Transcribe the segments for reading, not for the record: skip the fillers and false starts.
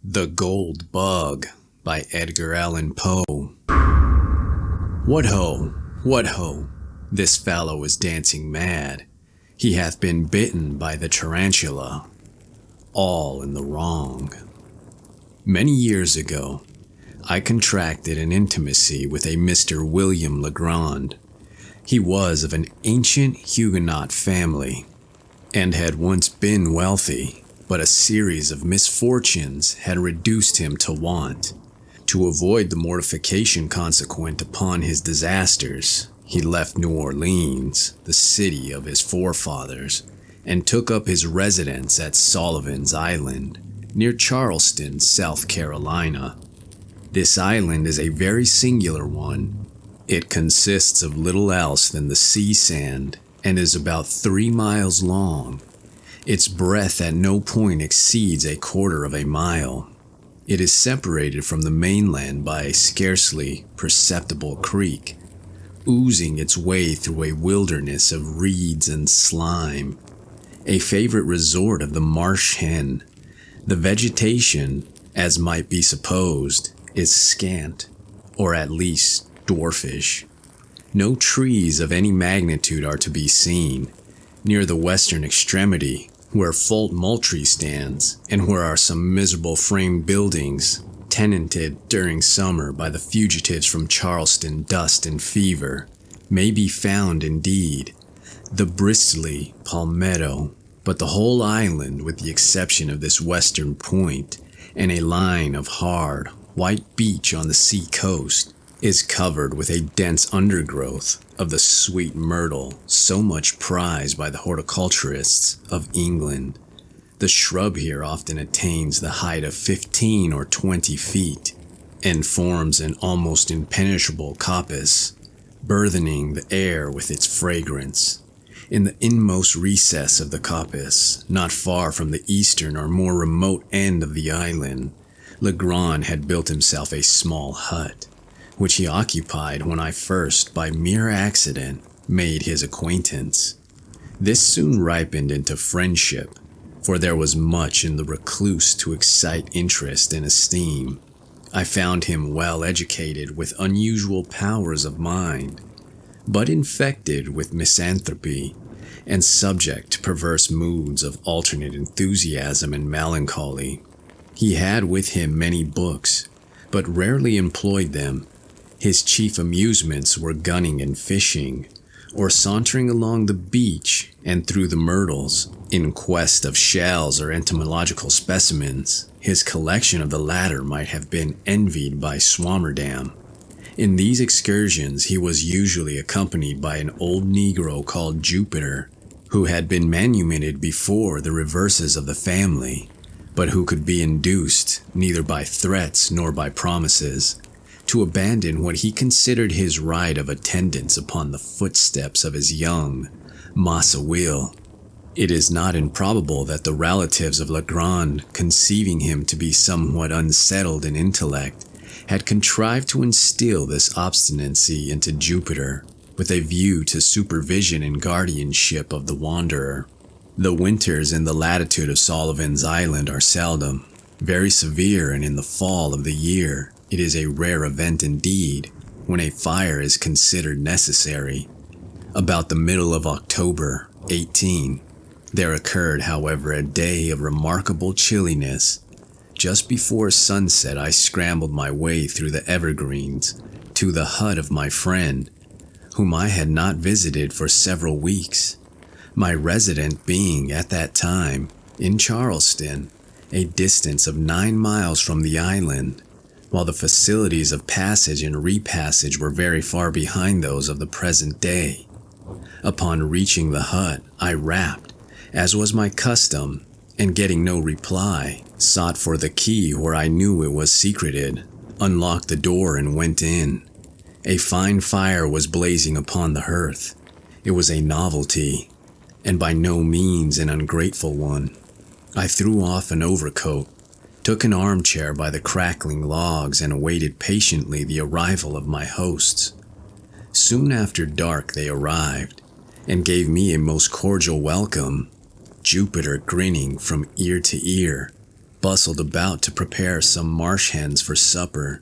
The Gold Bug by Edgar Allan Poe. What ho, what ho, this fellow is dancing mad. He hath been bitten by the tarantula. All in the wrong. Many years ago, I contracted an intimacy with a Mr. William Legrand. He was of an ancient Huguenot family, and had once been wealthy, but a series of misfortunes had reduced him to want. To avoid the mortification consequent upon his disasters, he left New Orleans, the city of his forefathers, and took up his residence at Sullivan's Island, near Charleston, South Carolina. This island is a very singular one. It consists of little else than the sea sand, and is about 3 miles long. Its breadth at no point exceeds a quarter of a mile. It is separated from the mainland by a scarcely perceptible creek, oozing its way through a wilderness of reeds and slime, a favorite resort of the marsh hen. The vegetation, as might be supposed, is scant, or at least dwarfish. No trees of any magnitude are to be seen. Near the western extremity, where Fort Moultrie stands, and where are some miserable frame buildings, tenanted during summer by the fugitives from Charleston dust and fever, may be found indeed the bristly palmetto, but the whole island, with the exception of this western point, and a line of hard, white beach on the sea coast, is covered with a dense undergrowth of the sweet myrtle so much prized by the horticulturists of England. The shrub here often attains the height of 15 or 20 feet, and forms an almost impenetrable coppice, burthening the air with its fragrance. In the inmost recess of the coppice, not far from the eastern or more remote end of the island, Legrand had built himself a small hut, which he occupied when I first, by mere accident, made his acquaintance. This soon ripened into friendship, for there was much in the recluse to excite interest and esteem. I found him well educated, with unusual powers of mind, but infected with misanthropy, and subject to perverse moods of alternate enthusiasm and melancholy. He had with him many books, but rarely employed them. His chief amusements were gunning and fishing, or sauntering along the beach and through the myrtles in quest of shells or entomological specimens. His collection of the latter might have been envied by Swammerdam. In these excursions he was usually accompanied by an old Negro called Jupiter, who had been manumitted before the reverses of the family, but who could be induced, neither by threats nor by promises, to abandon what he considered his right of attendance upon the footsteps of his young Massa Will. It is not improbable that the relatives of Legrand, conceiving him to be somewhat unsettled in intellect, had contrived to instill this obstinacy into Jupiter, with a view to supervision and guardianship of the wanderer. The winters in the latitude of Sullivan's Island are seldom, very severe, and in the fall of the year, it is a rare event indeed when a fire is considered necessary. About the middle of October, 18, there occurred, however, a day of remarkable chilliness. Just before sunset, I scrambled my way through the evergreens to the hut of my friend, whom I had not visited for several weeks, my resident being at that time in Charleston, a distance of 9 miles from the island, while the facilities of passage and repassage were very far behind those of the present day. Upon reaching the hut, I rapped, as was my custom, and getting no reply, sought for the key where I knew it was secreted, unlocked the door, and went in. A fine fire was blazing upon the hearth. It was a novelty, and by no means an ungrateful one. I threw off an overcoat, took an armchair by the crackling logs, and awaited patiently the arrival of my hosts. Soon after dark they arrived, and gave me a most cordial welcome, Jupiter grinning from ear to ear, bustled about to prepare some marsh hens for supper.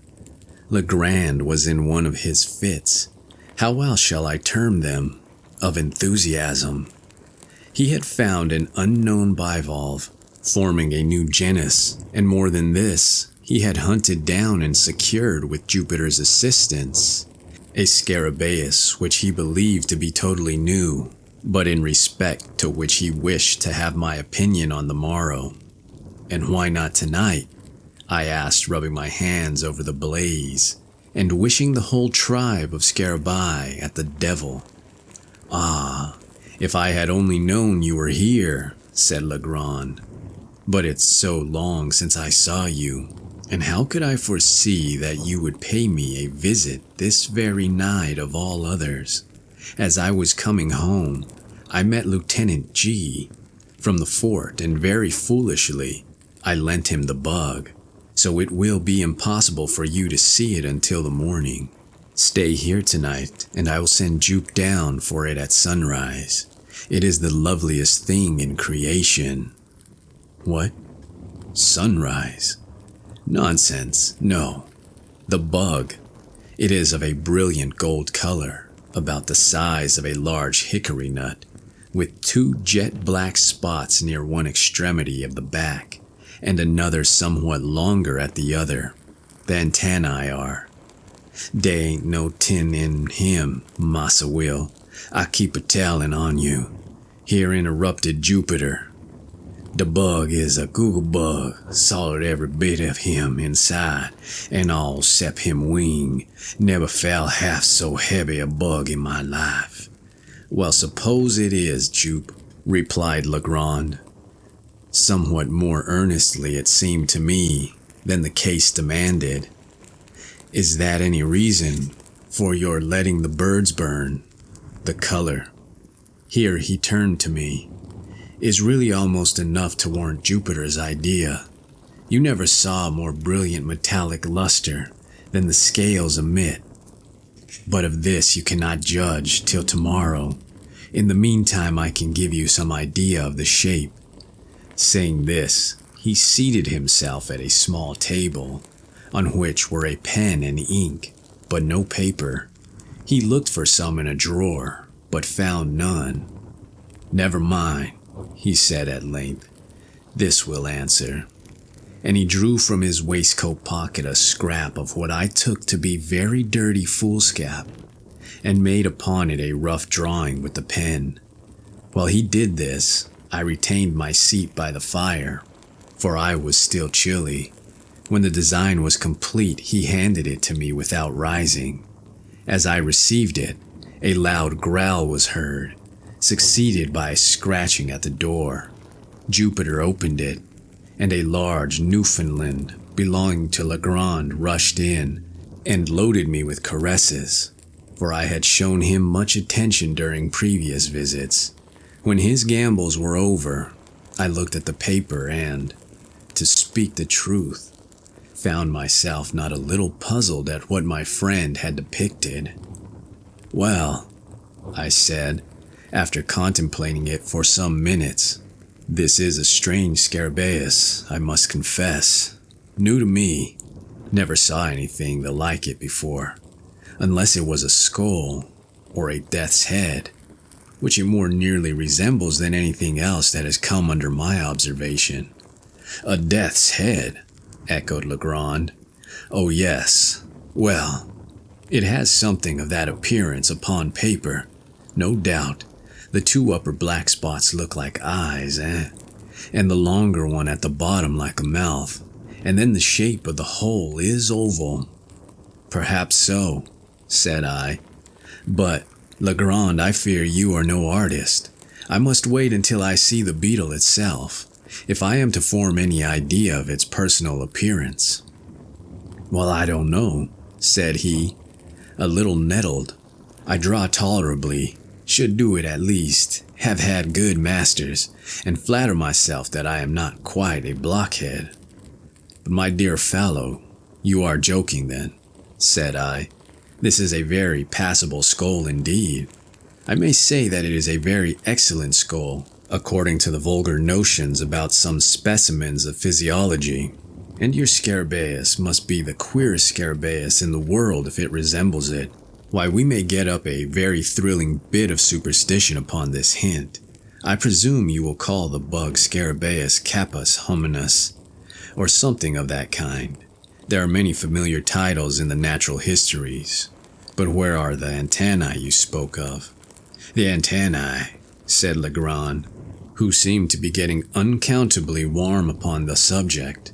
Legrand was in one of his fits, how else shall I term them, of enthusiasm. He had found an unknown bivalve, forming a new genus, and more than this, he had hunted down and secured with Jupiter's assistance a scarabaeus which he believed to be totally new, but in respect to which he wished to have my opinion on the morrow. And why not tonight? I asked, rubbing my hands over the blaze and wishing the whole tribe of scarabaei at the devil. Ah, if I had only known you were here, said Legrand. But it's so long since I saw you, and how could I foresee that you would pay me a visit this very night of all others? As I was coming home, I met Lieutenant G from the fort, and very foolishly, I lent him the bug, so it will be impossible for you to see it until the morning. Stay here tonight, and I will send Jupe down for it at sunrise. It is the loveliest thing in creation. What? Sunrise? Nonsense, no. The bug. It is of a brilliant gold color, about the size of a large hickory nut, with 2 jet black spots near one extremity of the back, and another somewhat longer at the other. The antennae are. Dey ain't no tin in him, Massa Will. I keep a tellin' on you. Here interrupted Jupiter. The bug is a google bug, solid every bit of him inside, and all 'cept him wing. Never fell half so heavy a bug in my life. Well, suppose it is, Jupe, replied Legrand, somewhat more earnestly it seemed to me than the case demanded. Is that any reason for your letting the birds burn? The color, here he turned to me, is really almost enough to warrant Jupiter's idea. You never saw more brilliant metallic luster than the scales emit. But of this you cannot judge till tomorrow. In the meantime I can give you some idea of the shape. Saying this, he seated himself at a small table, on which were a pen and ink, but no paper. He looked for some in a drawer, but found none. Never mind, he said at length. This will answer. And he drew from his waistcoat pocket a scrap of what I took to be very dirty foolscap, and made upon it a rough drawing with the pen. While he did this, I retained my seat by the fire, for I was still chilly. When the design was complete, he handed it to me without rising. As I received it, a loud growl was heard, succeeded by a scratching at the door. Jupiter opened it, and a large Newfoundland belonging to Legrand rushed in and loaded me with caresses, for I had shown him much attention during previous visits. When his gambols were over, I looked at the paper and, to speak the truth, found myself not a little puzzled at what my friend had depicted. Well, I said, after contemplating it for some minutes, this is a strange scarabaeus, I must confess. New to me. Never saw anything the like it before, unless it was a skull or a death's head, which it more nearly resembles than anything else that has come under my observation. A death's head, echoed Legrand. Oh yes. Well, it has something of that appearance upon paper, no doubt. The 2 upper black spots look like eyes, and the longer one at the bottom like a mouth, and then the shape of the whole is oval. Perhaps so, said I. But, Legrand, I fear you are no artist. I must wait until I see the beetle itself, if I am to form any idea of its personal appearance. Well, I don't know, said he, a little nettled. I draw tolerably, should do it at least, have had good masters, and flatter myself that I am not quite a blockhead. But my dear fellow, you are joking then, said I. This is a very passable skull indeed. I may say that it is a very excellent skull, according to the vulgar notions about some specimens of physiology, and your scarabaeus must be the queerest scarabaeus in the world if it resembles it. Why, we may get up a very thrilling bit of superstition upon this hint. I presume you will call the bug Scarabaeus capus hominis, or something of that kind. There are many familiar titles in the natural histories, but where are the antennae you spoke of? The antennae, said Legrand, who seemed to be getting uncountably warm upon the subject.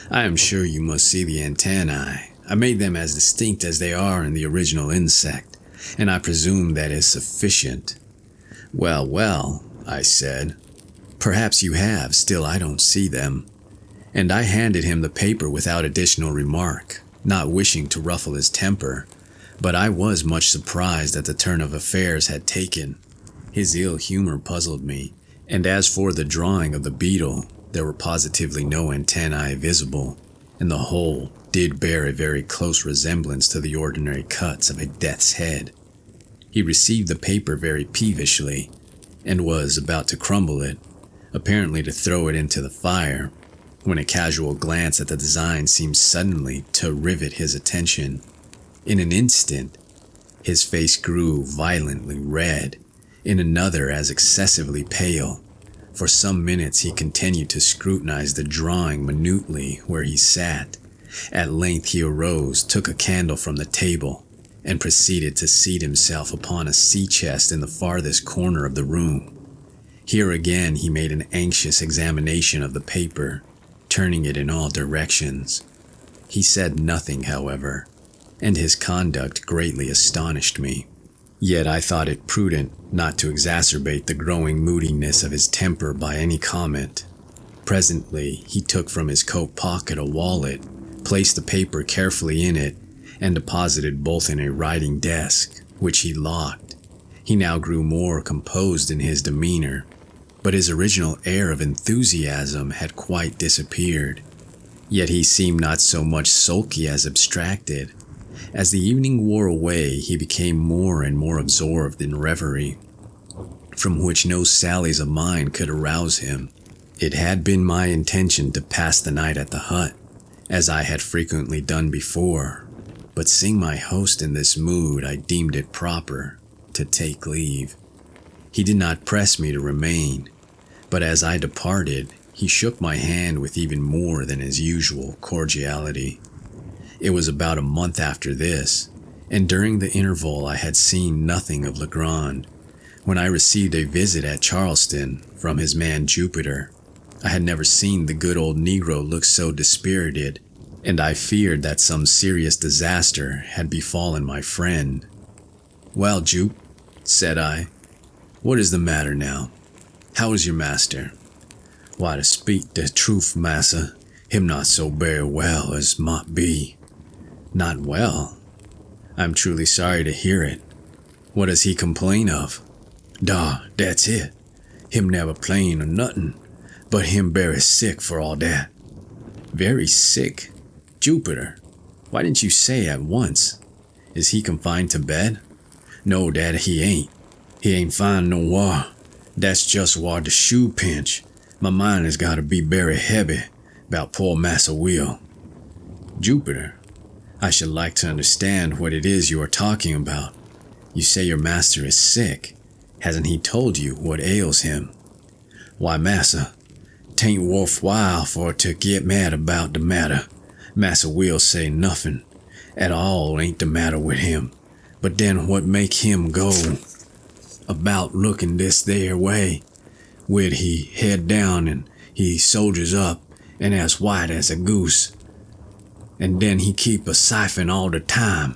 I am sure you must see the antennae. I made them as distinct as they are in the original insect, and I presume that is sufficient. Well, well, I said. Perhaps you have, still I don't see them. And I handed him the paper without additional remark, not wishing to ruffle his temper, but I was much surprised at the turn of affairs had taken. His ill humor puzzled me, and as for the drawing of the beetle, there were positively no antennae visible, and the whole did bear a very close resemblance to the ordinary cuts of a death's head. He received the paper very peevishly, and was about to crumble it, apparently to throw it into the fire, when a casual glance at the design seemed suddenly to rivet his attention. In an instant, his face grew violently red, in another as excessively pale. For some minutes he continued to scrutinize the drawing minutely where he sat. At length he arose, took a candle from the table, and proceeded to seat himself upon a sea chest in the farthest corner of the room. Here again he made an anxious examination of the paper, turning it in all directions. He said nothing, however, and his conduct greatly astonished me. Yet I thought it prudent not to exacerbate the growing moodiness of his temper by any comment. Presently he took from his coat pocket a wallet, placed the paper carefully in it, and deposited both in a writing desk, which he locked. He now grew more composed in his demeanor, but his original air of enthusiasm had quite disappeared. Yet he seemed not so much sulky as abstracted. As the evening wore away, he became more and more absorbed in reverie, from which no sallies of mine could arouse him. It had been my intention to pass the night at the hut, as I had frequently done before, but seeing my host in this mood, I deemed it proper to take leave. He did not press me to remain, but as I departed, he shook my hand with even more than his usual cordiality. It was about a month after this, and during the interval I had seen nothing of Legrand, when I received a visit at Charleston from his man Jupiter. I had never seen the good old Negro look so dispirited, and I feared that some serious disaster had befallen my friend. "Well, Jupe," said I, "what is the matter now? How is your master?" "Why, to speak the truth, massa, him not so very well as mought be." "Not well? I'm truly sorry to hear it. What does he complain of?" "Dah, that's it. Him never plain of nothing, but him very sick for all that." "Very sick? Jupiter, why didn't you say at once? Is he confined to bed?" "No, dat he ain't. He ain't fine no war. That's just whar the shoe pinch. My mind has got to be very heavy 'bout poor Massa Will." "Jupiter, I should like to understand what it is you are talking about. You say your master is sick. Hasn't he told you what ails him?" "Why, massa, 'tain't worthwhile for to get mad about the matter. Massa Will say nothing at all ain't the matter with him. But then what make him go about looking this there way, with he head down and he soldiers up and as white as a goose? And then he keep a siphon all the time."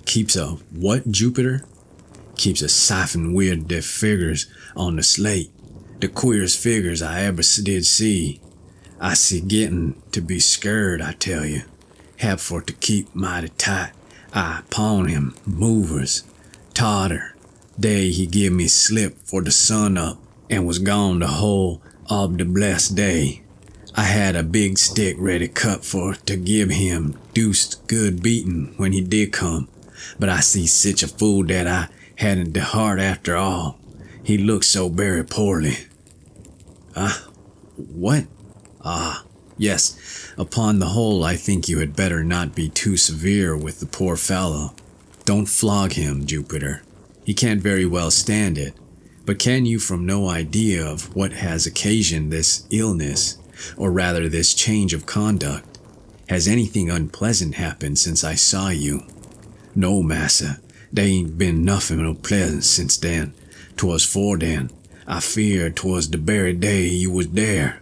"Keeps a what, Jupiter?" "Keeps a siphon with the figures on the slate. The queerest figures I ever did see. I see getting to be scared, I tell you. Have for to keep mighty tight eye upon him movers. Totter, day he give me slip for the sun up, and was gone the whole of the blessed day. I had a big stick ready cut for to give him deuced good beating when he did come, but I see sich a fool that I hadn't the heart after all. He looks so very poorly. What? Yes, upon the whole, I think you had better not be too severe with the poor fellow. Don't flog him, Jupiter. He can't very well stand it. But can you from no idea of what has occasioned this illness, or rather this change of conduct? Has anything unpleasant happened since I saw you? No, massa, there ain't been nothing unpleasant since then. 'Twas for then. I fear 'twas the very day you was there.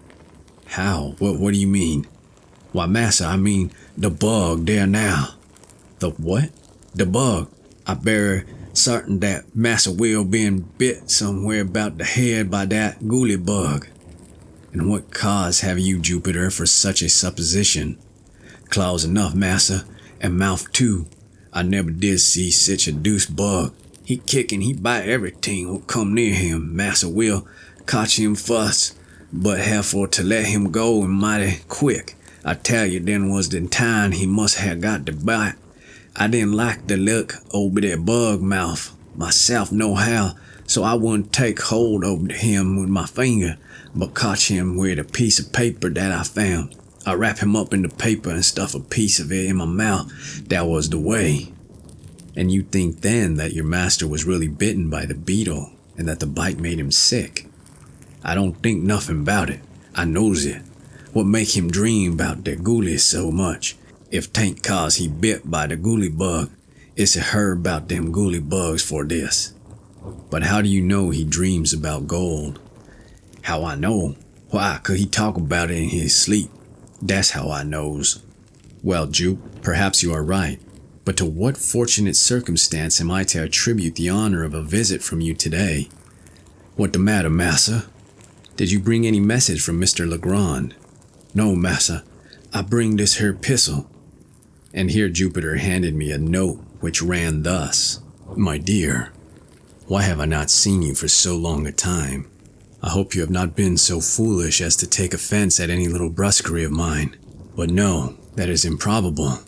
How? What do you mean? Why, massa, I mean the bug there now. The what? The bug. I bear certain that Massa Will been bit somewhere about the head by that gooly bug. And what cause have you, Jupiter, for such a supposition? Claws enough, massa, and mouth too. I never did see such a deuced bug. He kick and he bite everything who come near him. Massa Will catch him fuss, but have for to let him go and mighty quick. I tell you, then was the time he must have got the bite. I didn't like the look over that bug mouth myself nohow, so I wouldn't take hold over him with my finger, but catch him with a piece of paper that I found. I wrap him up in the paper and stuff a piece of it in my mouth. That was the way. And you think then that your master was really bitten by the beetle and that the bite made him sick? I don't think nothing about it. I knows it. What make him dream about the ghoulies so much? If 'tain't 'cause he bit by the ghoulie bug, it's a heard about them ghoulie bugs for this. But how do you know he dreams about gold? How I know? Why, 'cause he talk about it in his sleep. That's how I knows. Well, Jupe, perhaps you are right. But to what fortunate circumstance am I to attribute the honor of a visit from you today? What the matter, massa? Did you bring any message from Mr. Legrand? No, massa. I bring this here pistol. And here Jupiter handed me a note which ran thus. My dear, why have I not seen you for so long a time? I hope you have not been so foolish as to take offense at any little brusquerie of mine. But no, that is improbable.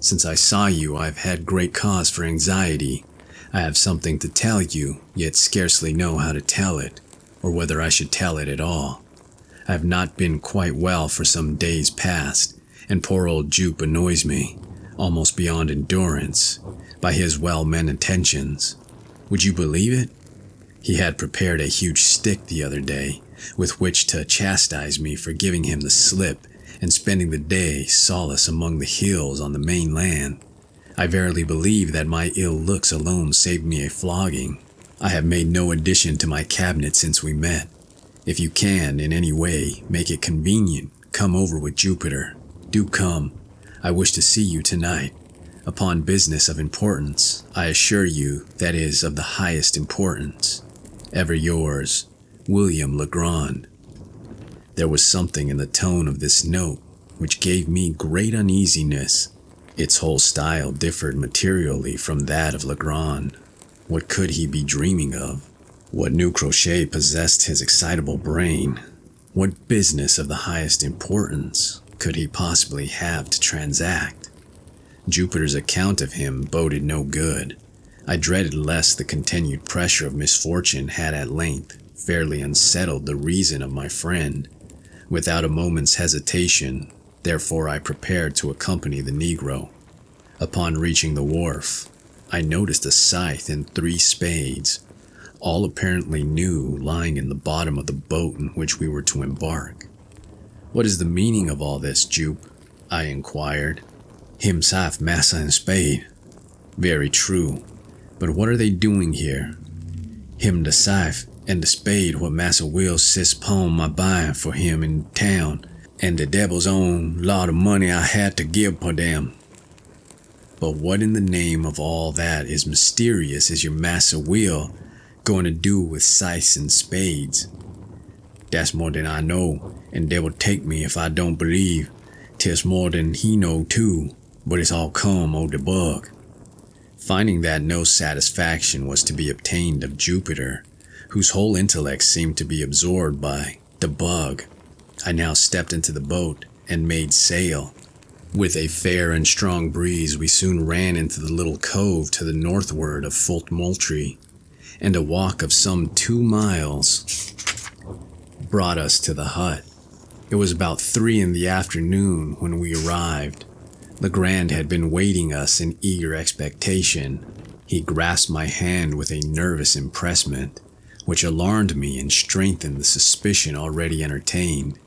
Since I saw you, I have had great cause for anxiety. I have something to tell you, yet scarcely know how to tell it, or whether I should tell it at all. I have not been quite well for some days past, and poor old Jupe annoys me, almost beyond endurance, by his well-meant intentions. Would you believe it? He had prepared a huge stick the other day, with which to chastise me for giving him the slip and spending the day solace among the hills on the mainland. I verily believe that my ill looks alone saved me a flogging. I have made no addition to my cabinet since we met. If you can, in any way, make it convenient, come over with Jupiter. Do come. I wish to see you tonight. Upon business of importance, I assure you, that is of the highest importance. Ever yours, William Legrand. There was something in the tone of this note which gave me great uneasiness. Its whole style differed materially from that of Legrand. What could he be dreaming of? What new crochet possessed his excitable brain? What business of the highest importance could he possibly have to transact? Jupiter's account of him boded no good. I dreaded lest the continued pressure of misfortune had at length fairly unsettled the reason of my friend. Without a moment's hesitation, therefore, I prepared to accompany the Negro. Upon reaching the wharf, I noticed a scythe and 3 spades, all apparently new, lying in the bottom of the boat in which we were to embark. What is the meaning of all this, Jupe? I inquired. Him scythe, massa, and spade. Very true. But what are they doing here? Him the scythe and the spade what Massa Will sis pon my buying for him in town, and the devil's own lot of money I had to give for them. But what in the name of all that is mysterious is your Massa Will going to do with scythes and spades? That's more than I know, and they will take me if I don't believe. 'Tis more than he know too, but it's all come o' the bug. Finding that no satisfaction was to be obtained of Jupiter, whose whole intellect seemed to be absorbed by the bug, I now stepped into the boat and made sail. With a fair and strong breeze, we soon ran into the little cove to the northward of Fulton Moultrie, and a walk of some 2 miles brought us to the hut. It was about 3 in the afternoon when we arrived. Legrand had been waiting us in eager expectation. He grasped my hand with a nervous empressment, which alarmed me and strengthened the suspicion already entertained.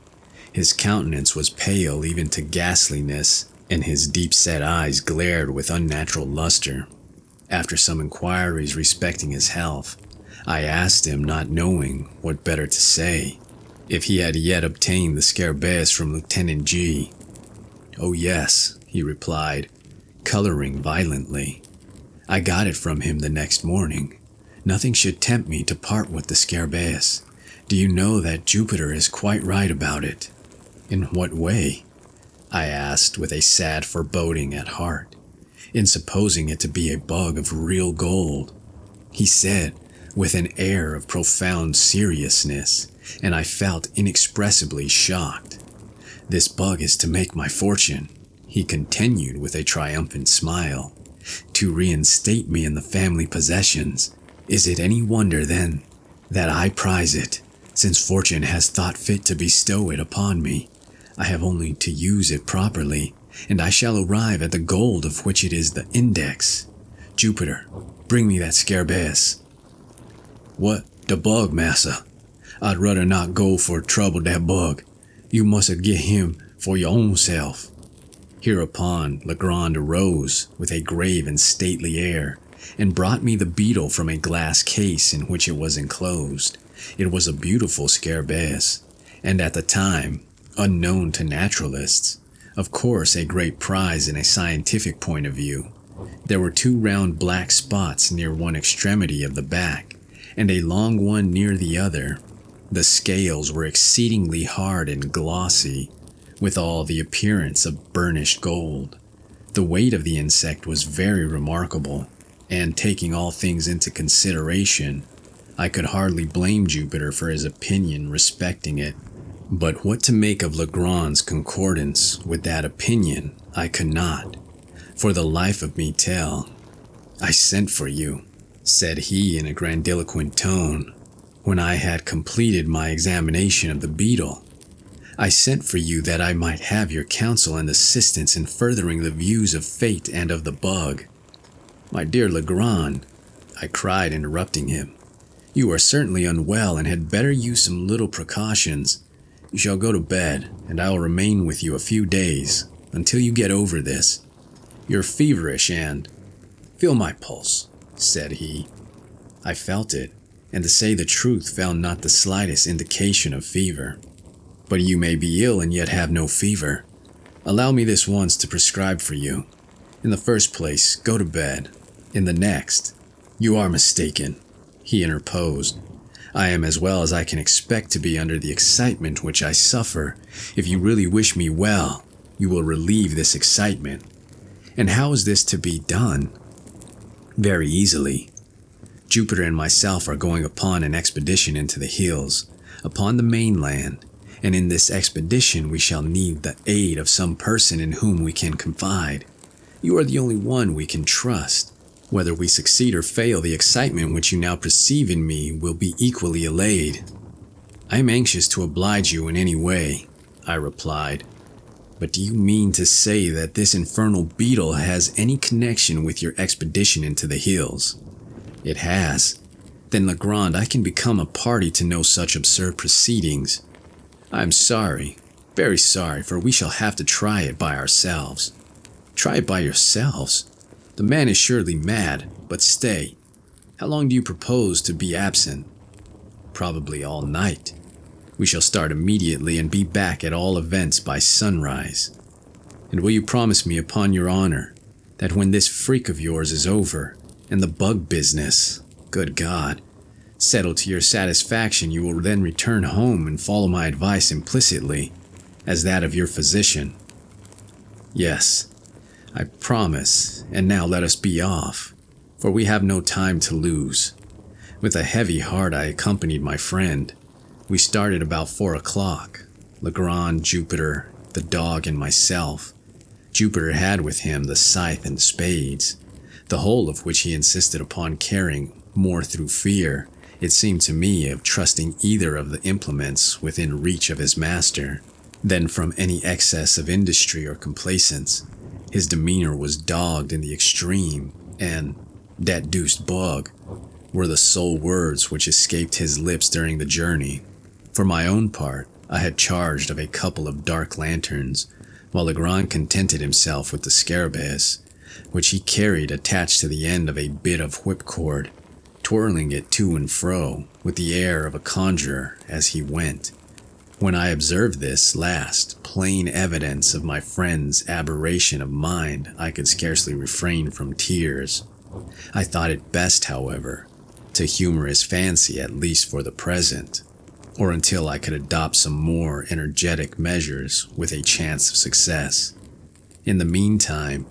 His countenance was pale even to ghastliness, and his deep-set eyes glared with unnatural luster. After some inquiries respecting his health, I asked him, not knowing what better to say, if he had yet obtained the scarabæus from Lieutenant G. "Oh yes," he replied, coloring violently. "I got it from him the next morning. Nothing should tempt me to part with the scarabæus. Do you know that Jupiter is quite right about it?" "In what way?" I asked with a sad foreboding at heart. "In supposing it to be a bug of real gold," he said with an air of profound seriousness, and I felt inexpressibly shocked. "This bug is to make my fortune," he continued with a triumphant smile, "to reinstate me in the family possessions. Is it any wonder, then, that I prize it, since fortune has thought fit to bestow it upon me? I have only to use it properly, and I shall arrive at the gold of which it is the index. Jupiter, bring me that scarabæus." "What, the bug, massa? I'd rather not go for trouble that bug. You must get him for your own self." Hereupon Legrand arose with a grave and stately air, and brought me the beetle from a glass case in which it was enclosed. It was a beautiful scarabæus, and at the time unknown to naturalists, of course a great prize in a scientific point of view. There were 2 round black spots near one extremity of the back, and a long one near the other. The scales were exceedingly hard and glossy, with all the appearance of burnished gold. The weight of the insect was very remarkable, and taking all things into consideration, I could hardly blame Jupiter for his opinion respecting it. But what to make of Legrand's concordance with that opinion, I could not, for the life of me, tell. "I sent for you," said he in a grandiloquent tone, when I had completed my examination of the beetle. "I sent for you that I might have your counsel and assistance in furthering the views of fate and of the bug." "My dear Legrand," I cried, interrupting him, "you are certainly unwell and had better use some little precautions. You shall go to bed, and I will remain with you a few days, until you get over this. You're feverish and—" "Feel my pulse," said he. I felt it, and to say the truth, found not the slightest indication of fever. "But you may be ill and yet have no fever. Allow me this once to prescribe for you. In the first place, go to bed. In the next—" "You are mistaken," he interposed. "I am as well as I can expect to be under the excitement which I suffer. If you really wish me well, you will relieve this excitement." "And how is this to be done?" "Very easily. Jupiter and myself are going upon an expedition into the hills, upon the mainland, and in this expedition we shall need the aid of some person in whom we can confide. You are the only one we can trust. Whether we succeed or fail, the excitement which you now perceive in me will be equally allayed." "I am anxious to oblige you in any way," I replied. "But do you mean to say that this infernal beetle has any connection with your expedition into the hills?" "It has." "Then, Legrand, I can become a party to no such absurd proceedings." "I am sorry, very sorry, for we shall have to try it by ourselves." "Try it by yourselves? The man is surely mad. But stay, how long do you propose to be absent?" "Probably all night. We shall start immediately and be back at all events by sunrise." "And will you promise me upon your honor that when this freak of yours is over, and the bug business, good God, settled to your satisfaction, you will then return home and follow my advice implicitly, as that of your physician?" "Yes, I promise, and now let us be off, for we have no time to lose." With a heavy heart I accompanied my friend. We started about 4 o'clock, Legrand, Jupiter, the dog, and myself. Jupiter had with him the scythe and spades, the whole of which he insisted upon carrying more through fear, it seemed to me, of trusting either of the implements within reach of his master, than from any excess of industry or complacence. His demeanor was dogged in the extreme, and "dat deuced bug" were the sole words which escaped his lips during the journey. For my own part, I had charged of a couple of dark lanterns, while Legrand contented himself with the scarabæus, which he carried attached to the end of a bit of whipcord, twirling it to and fro with the air of a conjurer as he went. When I observed this last plain evidence of my friend's aberration of mind, I could scarcely refrain from tears. I thought it best, however, to humor his fancy at least for the present, or until I could adopt some more energetic measures with a chance of success. In the meantime,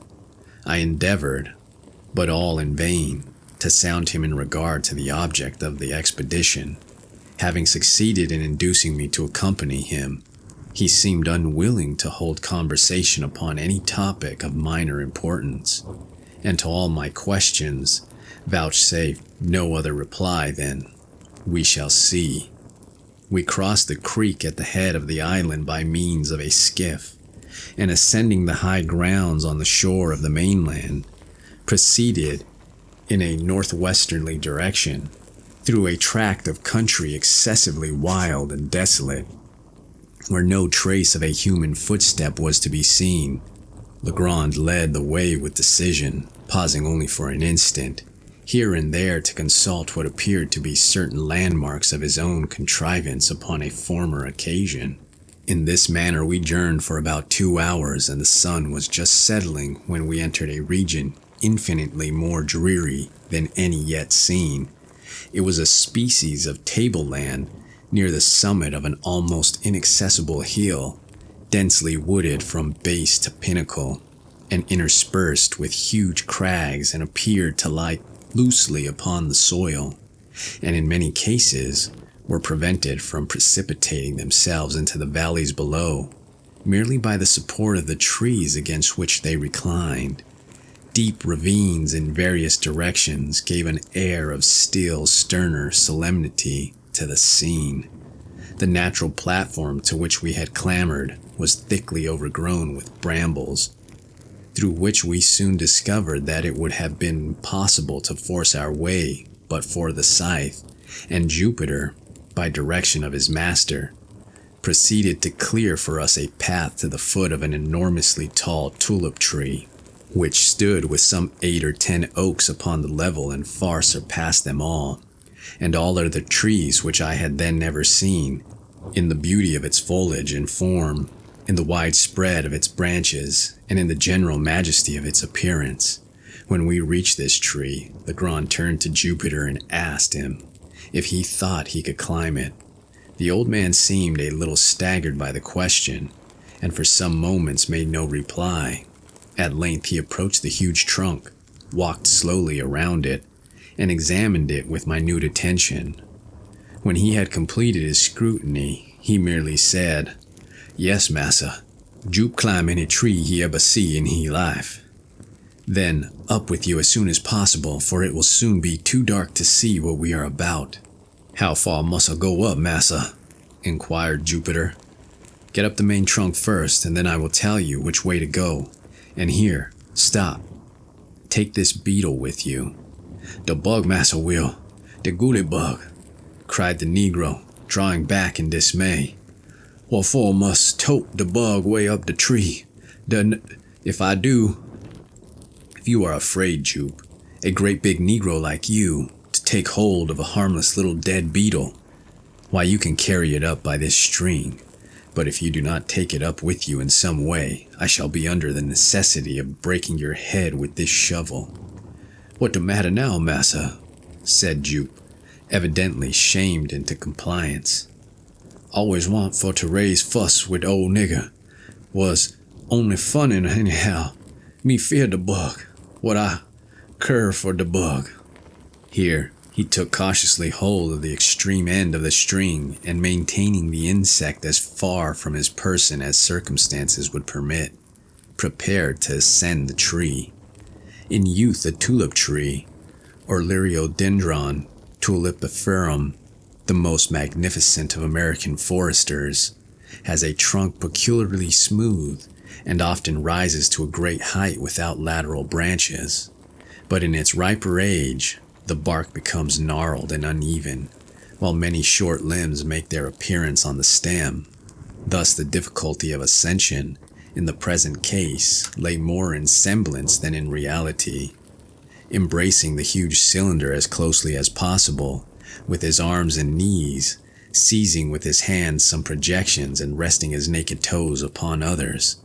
I endeavored, but all in vain, to sound him in regard to the object of the expedition. Having succeeded in inducing me to accompany him, he seemed unwilling to hold conversation upon any topic of minor importance, and to all my questions vouchsafed no other reply than, "We shall see." We crossed the creek at the head of the island by means of a skiff, and ascending the high grounds on the shore of the mainland, proceeded in a northwesterly direction, through a tract of country excessively wild and desolate, where no trace of a human footstep was to be seen. Legrand led the way with decision, pausing only for an instant, here and there to consult what appeared to be certain landmarks of his own contrivance upon a former occasion. In this manner we journeyed for about 2 hours, and the sun was just settling when we entered a region infinitely more dreary than any yet seen. It was a species of tableland near the summit of an almost inaccessible hill, densely wooded from base to pinnacle, and interspersed with huge crags, and appeared to lie loosely upon the soil, and in many cases were prevented from precipitating themselves into the valleys below, merely by the support of the trees against which they reclined. Deep ravines in various directions gave an air of still sterner solemnity to the scene. The natural platform to which we had clambered was thickly overgrown with brambles, through which we soon discovered that it would have been impossible to force our way but for the scythe, and Jupiter, by direction of his master, proceeded to clear for us a path to the foot of an enormously tall tulip tree, which stood with some 8 or 10 oaks upon the level and far surpassed them all, and all other trees which I had then never seen, in the beauty of its foliage and form, in the wide spread of its branches, and in the general majesty of its appearance. When we reached this tree, Legrand turned to Jupiter and asked him if he thought he could climb it. The old man seemed a little staggered by the question, and for some moments made no reply. At length he approached the huge trunk, walked slowly around it, and examined it with minute attention. When he had completed his scrutiny, he merely said, "Yes, massa, Jupe climb any tree he ever see in he life." "Then up with you as soon as possible, for it will soon be too dark to see what we are about." "How far must I go up, massa?" inquired Jupiter. "Get up the main trunk first, and then I will tell you which way to go. And here, stop. Take this beetle with you." "The bug, Massa Will, the goody bug," cried the Negro, drawing back in dismay. "What for must tote the bug way up the tree? If I do—" "If you are afraid, Jupe, a great big Negro like you, to take hold of a harmless little dead beetle, why you can carry it up by this string. But if you do not take it up with you in some way, I shall be under the necessity of breaking your head with this shovel." "What the matter now, massa?" said Jupe, evidently shamed into compliance. "Always want for to raise fuss with old nigger. Was only funnin' anyhow. Me fear the bug. What I cur for the bug." Here he took cautiously hold of the extreme end of the string, and maintaining the insect as far from his person as circumstances would permit, prepared to ascend the tree. In youth the tulip tree or Liriodendron tulipiferum, the most magnificent of American foresters, has a trunk peculiarly smooth and often rises to a great height without lateral branches. But in its riper age, the bark becomes gnarled and uneven, while many short limbs make their appearance on the stem. Thus the difficulty of ascension, in the present case, lay more in semblance than in reality. Embracing the huge cylinder as closely as possible, with his arms and knees, seizing with his hands some projections and resting his naked toes upon others,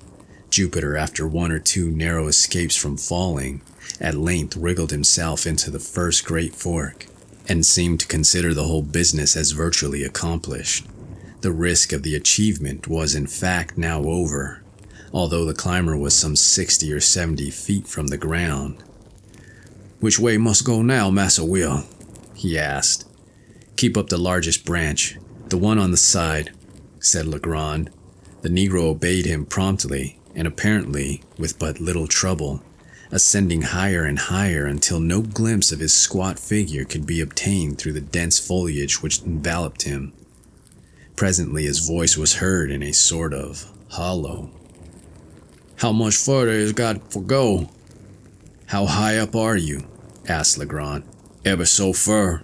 Jupiter, after one or two narrow escapes from falling, at length wriggled himself into the first great fork, and seemed to consider the whole business as virtually accomplished. The risk of the achievement was in fact now over, although the climber was some 60 or 70 feet from the ground. "Which way must go now, Massa Will?" he asked. "Keep up the largest branch, the one on the side," said Legrand. The Negro obeyed him promptly, and apparently with but little trouble, ascending higher and higher until no glimpse of his squat figure could be obtained through the dense foliage which enveloped him. Presently his voice was heard in a sort of hollow. "How much further is got for go?" "How high up are you?" asked Legrand. "Ever so fur,"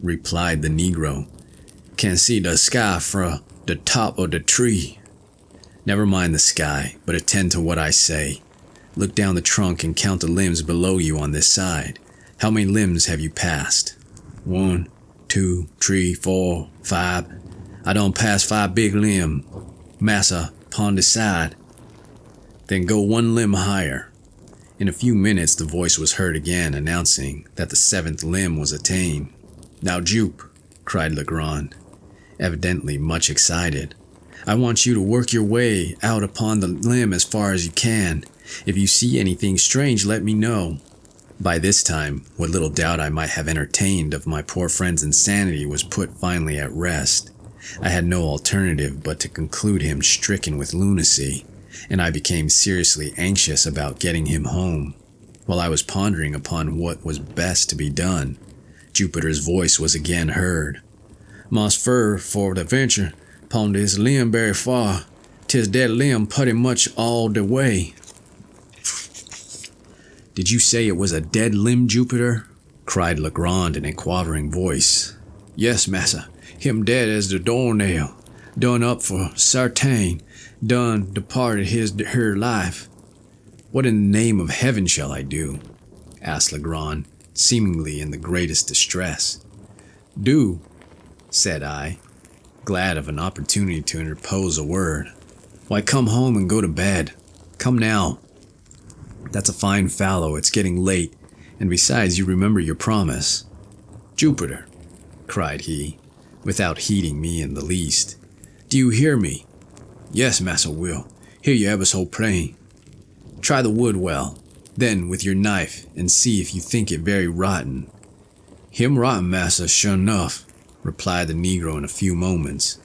replied the Negro. "Can see the sky fra the top of the tree." "Never mind the sky, but attend to what I say. Look down the trunk and count the limbs below you on this side. How many limbs have you passed?" "1, 2, 3, 4, 5. I done passed 5 big limb, massa, pon the side." "Then go 1 limb higher." In a few minutes the voice was heard again, announcing that the 7th limb was attained. "Now, Jupe," cried Legrand, evidently much excited, "I want you to work your way out upon the limb as far as you can. If you see anything strange, let me know." By this time, what little doubt I might have entertained of my poor friend's insanity was put finally at rest. I had no alternative but to conclude him stricken with lunacy, and I became seriously anxious about getting him home. While I was pondering upon what was best to be done, Jupiter's voice was again heard. "Mos fur for the venture, pon this limb very far. 'Tis that limb putty much all the way." "Did you say it was a dead limb, Jupiter?" cried Legrand in a quavering voice. "Yes, massa, him dead as the doornail, done up for sartain, done departed her life." "What in the name of heaven shall I do?" asked Legrand, seemingly in the greatest distress. "Do," said I, glad of an opportunity to interpose a word. "Why, come home and go to bed. Come now. That's a fine fallow, it's getting late, and besides you remember your promise." "Jupiter," cried he, without heeding me in the least, "do you hear me?" "Yes, Massa Will, hear you ever so plain." "Try the wood well, then with your knife, and see if you think it very rotten." "Him rotten, massa, sure enough," replied the Negro in a few moments,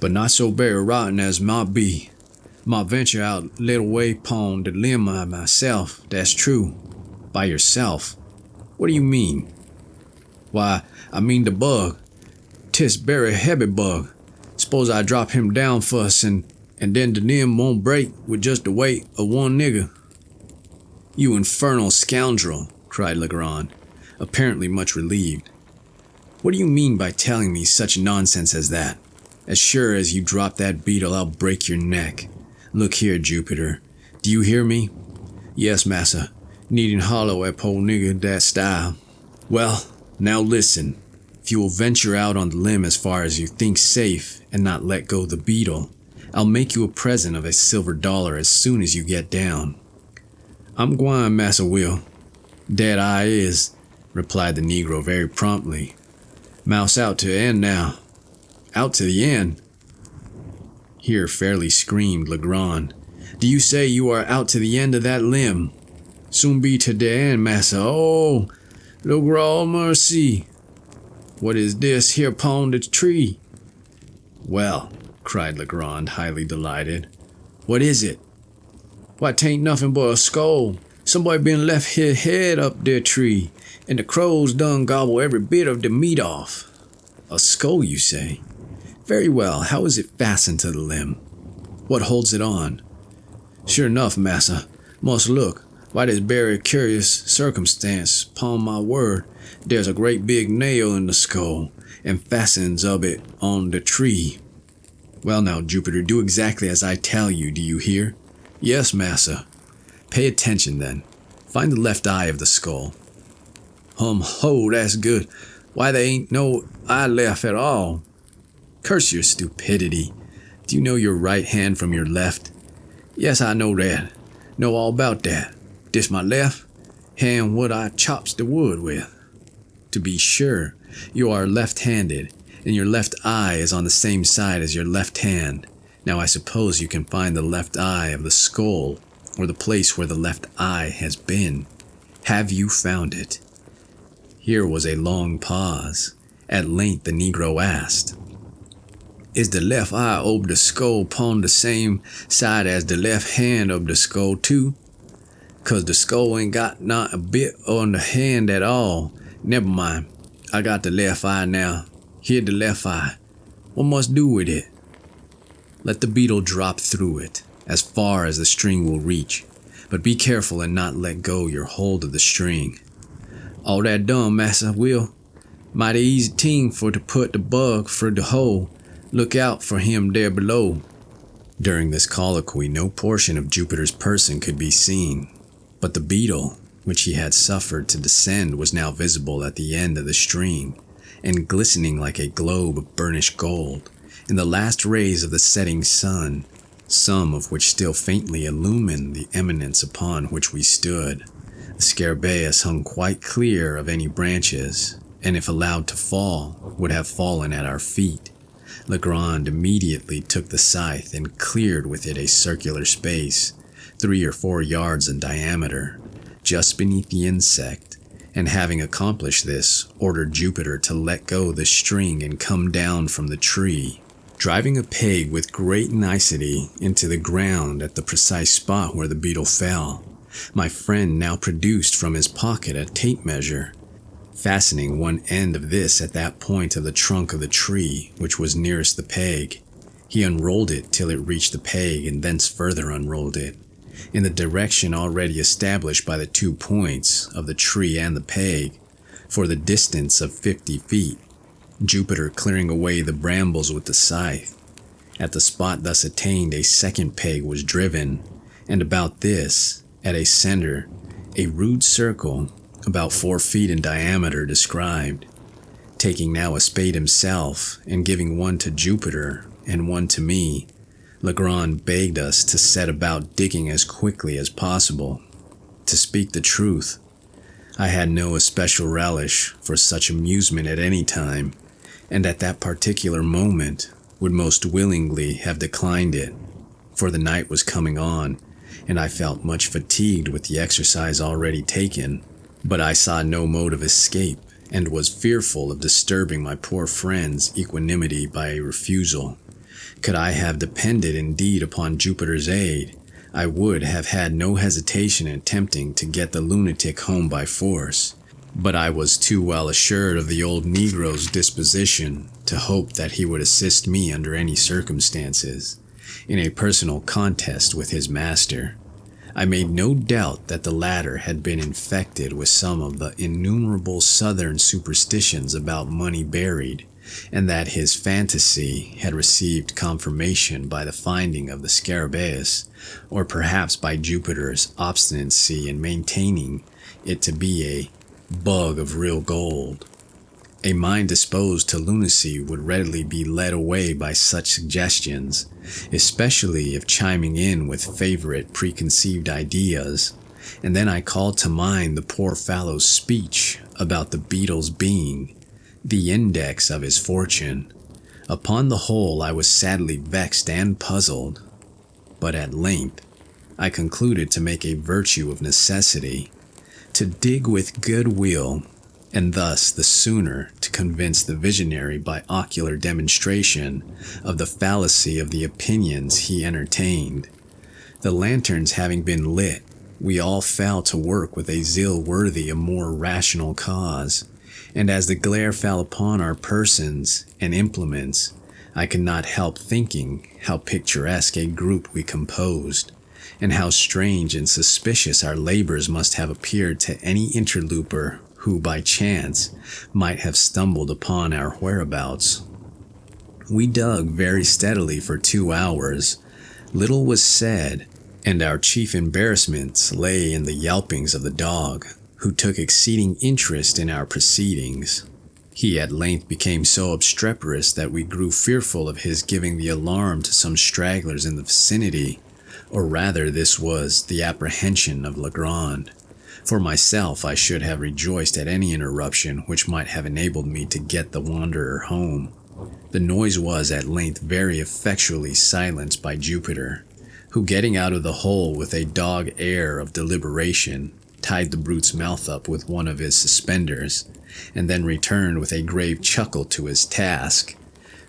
"but not so very rotten as might be. Might venture out little way pon the limb by myself, that's true." "By yourself? What do you mean?" "Why, I mean the bug. 'Tis very heavy bug. S'pose I drop him down fuss, and then the limb won't break with just the weight of one nigger." "You infernal scoundrel," cried Legrand, apparently much relieved. "What do you mean by telling me such nonsense as that? As sure as you drop that beetle, I'll break your neck. Look here, Jupiter, do you hear me?" "Yes, massa, needn't hollow at po' nigger that style." "Well, now listen. If you will venture out on the limb as far as you think safe, and not let go the beetle, I'll make you a present of a silver dollar as soon as you get down." "I'm gwine, Massa Will. Dat I is," replied the Negro very promptly. "Mouse out to the end now." "Out to the end?" Here fairly screamed Legrand. "Do you say you are out to the end of that limb?" "Soon be to the end, massa. Oh, le grand mercy. What is this here pon the tree?" "Well," cried Legrand, highly delighted, "what is it?" "Why, 'tain't nothing but a skull, Somebody been left his head up their tree, and the crows done gobble every bit of the meat off. A skull, you say? Very well, how is it fastened to the limb? What holds it on? Sure enough, massa. Must look. Why, this very curious circumstance, 'pon my word. There's a great big nail in the skull, and fastens of it on the tree. Well now, Jupiter, do exactly as I tell you, do you hear? Yes, massa. Pay attention then. Find the left eye of the skull. Ho, that's good. Why, there ain't no eye left at all. Curse your stupidity. Do you know your right hand from your left? Yes, I know that. Know all about that. This my left hand what I chops the wood with. To be sure, you are left-handed, and your left eye is on the same side as your left hand. Now I suppose you can find the left eye of the skull, or the place where the left eye has been. Have you found it? Here was a long pause. At length the Negro asked, Is the left eye of the skull upon the same side as the left hand of the skull too? 'Cause the skull ain't got not a bit on the hand at all. Never mind. I got the left eye now. Here the left eye. What must do with it? Let the beetle drop through it, as far as the string will reach, but be careful and not let go your hold of the string. All that done, Massa Will. Mighty easy thing for to put the bug for the hole. Look out for him there below. During this colloquy, no portion of Jupiter's person could be seen, but the beetle, which he had suffered to descend, was now visible at the end of the string, and glistening like a globe of burnished gold, in the last rays of the setting sun, some of which still faintly illumined the eminence upon which we stood. The scarabaeus hung quite clear of any branches, and if allowed to fall, would have fallen at our feet. Legrand immediately took the scythe and cleared with it a circular space, 3 or 4 yards in diameter, just beneath the insect, and having accomplished this, ordered Jupiter to let go the string and come down from the tree, driving a peg with great nicety into the ground at the precise spot where the beetle fell. My friend now produced from his pocket a tape measure. Fastening one end of this at that point of the trunk of the tree which was nearest the peg, he unrolled it till it reached the peg and thence further unrolled it, in the direction already established by the 2 points of the tree and the peg, for the distance of 50 feet, Jupiter clearing away the brambles with the scythe. At the spot thus attained a second peg was driven, and about this, at a center, a rude circle, about 4 feet in diameter, described. Taking now a spade himself, and giving one to Jupiter and one to me, Legrand begged us to set about digging as quickly as possible. To speak the truth, I had no especial relish for such amusement at any time, and at that particular moment would most willingly have declined it, for the night was coming on, and I felt much fatigued with the exercise already taken. But I saw no mode of escape, and was fearful of disturbing my poor friend's equanimity by a refusal. Could I have depended indeed upon Jupiter's aid, I would have had no hesitation in attempting to get the lunatic home by force. But I was too well assured of the old Negro's disposition to hope that he would assist me under any circumstances, in a personal contest with his master. I made no doubt that the latter had been infected with some of the innumerable southern superstitions about money buried, and that his fantasy had received confirmation by the finding of the scarabaeus, or perhaps by Jupiter's obstinacy in maintaining it to be a bug of real gold. A mind disposed to lunacy would readily be led away by such suggestions, especially if chiming in with favorite preconceived ideas, and then I called to mind the poor fellow's speech about the beetle's being the index of his fortune. Upon the whole, I was sadly vexed and puzzled, but at length I concluded to make a virtue of necessity, to dig with good will, and thus the sooner to convince the visionary by ocular demonstration of the fallacy of the opinions he entertained. The lanterns having been lit, We all fell to work with a zeal worthy a more rational cause, and as the glare fell upon our persons and implements, I could not help thinking how picturesque a group we composed, and how strange and suspicious our labors must have appeared to any interloper who by chance might have stumbled upon our whereabouts. We dug very steadily for 2 hours. Little was said, and our chief embarrassments lay in the yelpings of the dog, who took exceeding interest in our proceedings. He at length became so obstreperous that we grew fearful of his giving the alarm to some stragglers in the vicinity, or rather this was the apprehension of Legrand. For myself, I should have rejoiced at any interruption which might have enabled me to get the wanderer home. The noise was at length very effectually silenced by Jupiter, who, getting out of the hole with a dog air of deliberation, tied the brute's mouth up with one of his suspenders, and then returned with a grave chuckle to his task.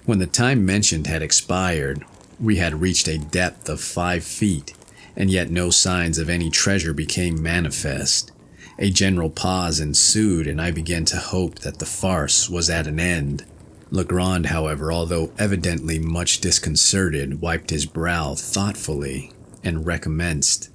When the time mentioned had expired, we had reached a depth of 5 feet, and yet no signs of any treasure became manifest. A general pause ensued, and I began to hope that the farce was at an end. Legrand, however, although evidently much disconcerted, wiped his brow thoughtfully and recommenced.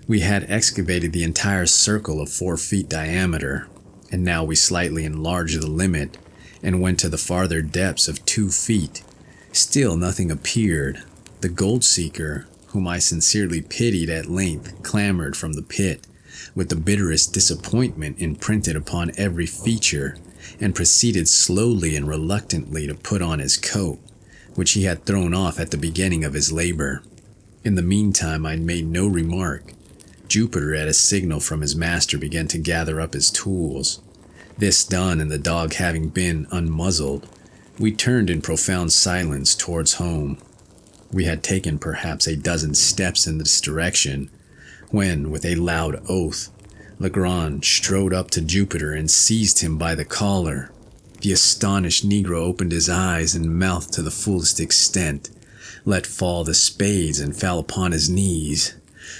We had excavated the entire circle of 4 feet diameter, and now we slightly enlarged the limit and went to the farther depths of 2 feet. Still nothing appeared. The gold seeker, whom I sincerely pitied, at length clambered from the pit, with the bitterest disappointment imprinted upon every feature, and proceeded slowly and reluctantly to put on his coat, which he had thrown off at the beginning of his labor. In the meantime I made no remark. Jupiter, at a signal from his master, began to gather up his tools. This done, and the dog having been unmuzzled, we turned in profound silence towards home. We had taken perhaps a dozen steps in this direction, when, with a loud oath, Legrand strode up to Jupiter and seized him by the collar. The astonished negro opened his eyes and mouth to the fullest extent, let fall the spades, and fell upon his knees.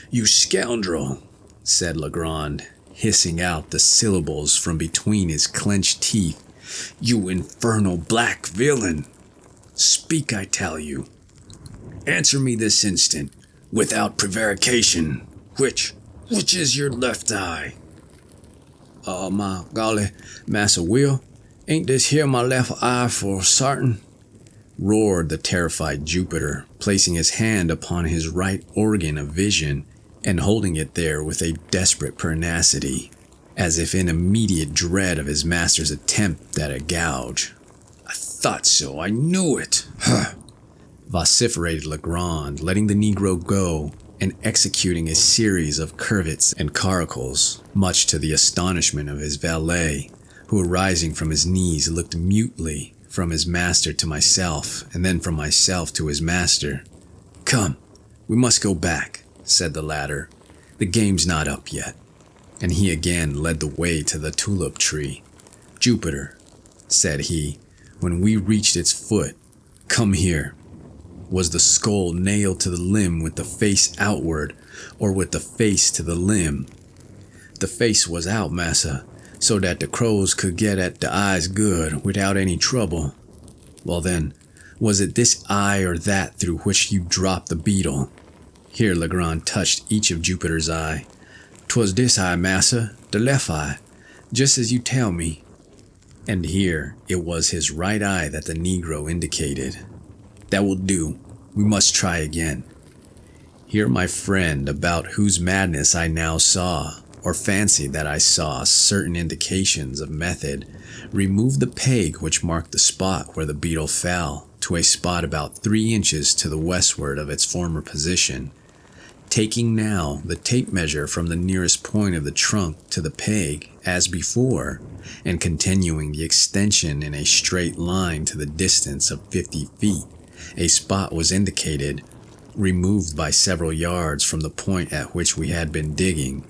"You scoundrel," said Legrand, hissing out the syllables from between his clenched teeth. "You infernal black villain! Speak, I tell you. Answer me this instant, without prevarication. Which is your left eye?" My golly, Massa Will, ain't this here my left eye for sartain?" roared the terrified Jupiter, placing his hand upon his right organ of vision and holding it there with a desperate pertinacity, as if in immediate dread of his master's attempt at a gouge. "I thought so, I knew it, huh!" vociferated Legrand, letting the negro go and executing a series of curvets and caracles, much to the astonishment of his valet, who, arising from his knees, looked mutely from his master to myself, and then from myself to his master. "Come, we must go back," said the latter. "The game's not up yet." And he again led the way to the tulip tree. "Jupiter," said he, when we reached its foot, "come here. Was the skull nailed to the limb with the face outward, or with the face to the limb?" "The face was out, massa, so that the crows could get at the eyes good, without any trouble." "Well then, was it this eye or that through which you dropped the beetle?" Here Legrand touched each of Jupiter's eye. "'Twas this eye, massa, the left eye, just as you tell me." And here it was his right eye that the negro indicated. "That will do. We must try again." Here my friend, about whose madness I now saw, or fancied that I saw, certain indications of method, removed the peg which marked the spot where the beetle fell to a spot about 3 inches to the westward of its former position. Taking now the tape measure from the nearest point of the trunk to the peg, as before, and continuing the extension in a straight line to the distance of 50 feet, a spot was indicated, removed by several yards from the point at which we had been digging.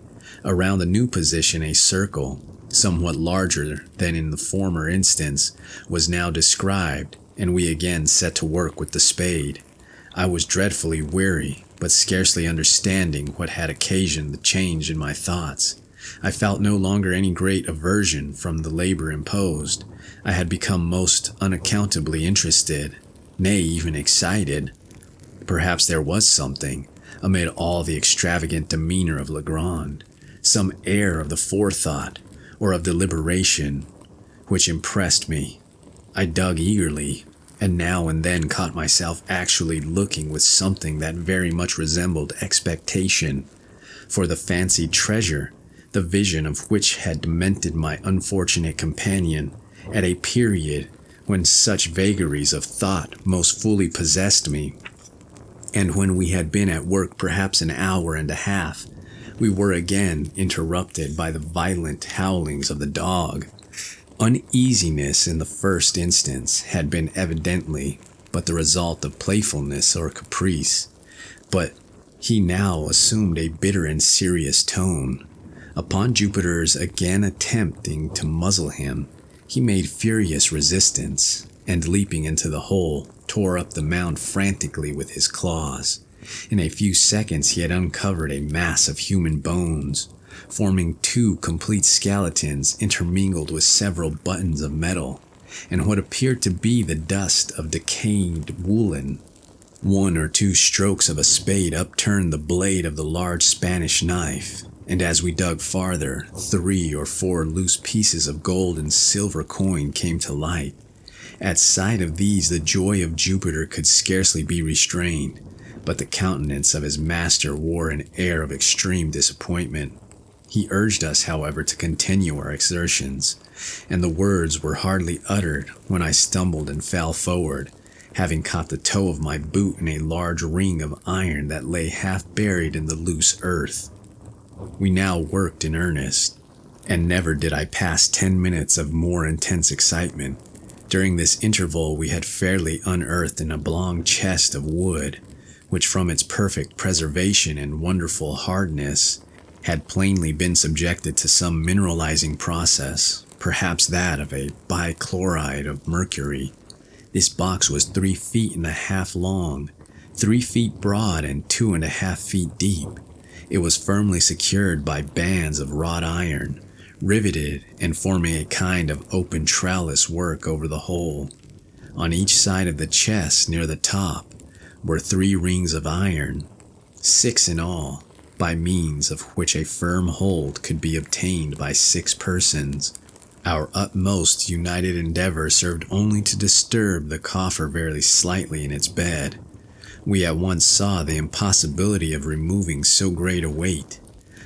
Around the new position a circle, somewhat larger than in the former instance, was now described, and we again set to work with the spade. I was dreadfully weary, but scarcely understanding what had occasioned the change in my thoughts. I felt no longer any great aversion from the labor imposed. I had become most unaccountably interested, nay, even excited. Perhaps there was something, amid all the extravagant demeanor of Legrand, some air of the forethought or of deliberation, which impressed me. I dug eagerly, and now and then caught myself actually looking with something that very much resembled expectation for the fancied treasure, the vision of which had demented my unfortunate companion at a period when such vagaries of thought most fully possessed me, and when we had been at work perhaps an hour and a half, we were again interrupted by the violent howlings of the dog. Uneasiness in the first instance had been evidently but the result of playfulness or caprice, but he now assumed a bitter and serious tone. Upon Jupiter's again attempting to muzzle him, he made furious resistance, and leaping into the hole, tore up the mound frantically with his claws. In a few seconds he had uncovered a mass of human bones, forming two complete skeletons intermingled with several buttons of metal, and what appeared to be the dust of decayed woolen. One or two strokes of a spade upturned the blade of the large Spanish knife, and as we dug farther, 3 or 4 loose pieces of gold and silver coin came to light. At sight of these, the joy of Jupiter could scarcely be restrained, but the countenance of his master wore an air of extreme disappointment. He urged us, however, to continue our exertions, and the words were hardly uttered when I stumbled and fell forward, having caught the toe of my boot in a large ring of iron that lay half buried in the loose earth. We now worked in earnest, and never did I pass 10 minutes of more intense excitement. During this interval we had fairly unearthed an oblong chest of wood, which from its perfect preservation and wonderful hardness had plainly been subjected to some mineralizing process, perhaps that of a bichloride of mercury. This box was 3 feet and a half long, 3 feet broad, and 2.5 feet deep. It was firmly secured by bands of wrought iron, riveted and forming a kind of open trellis work over the whole. On each side of the chest, near the top, were 3 rings of iron, 6 in all, by means of which a firm hold could be obtained by 6 persons. Our utmost united endeavor served only to disturb the coffer very slightly in its bed. We at once saw the impossibility of removing so great a weight.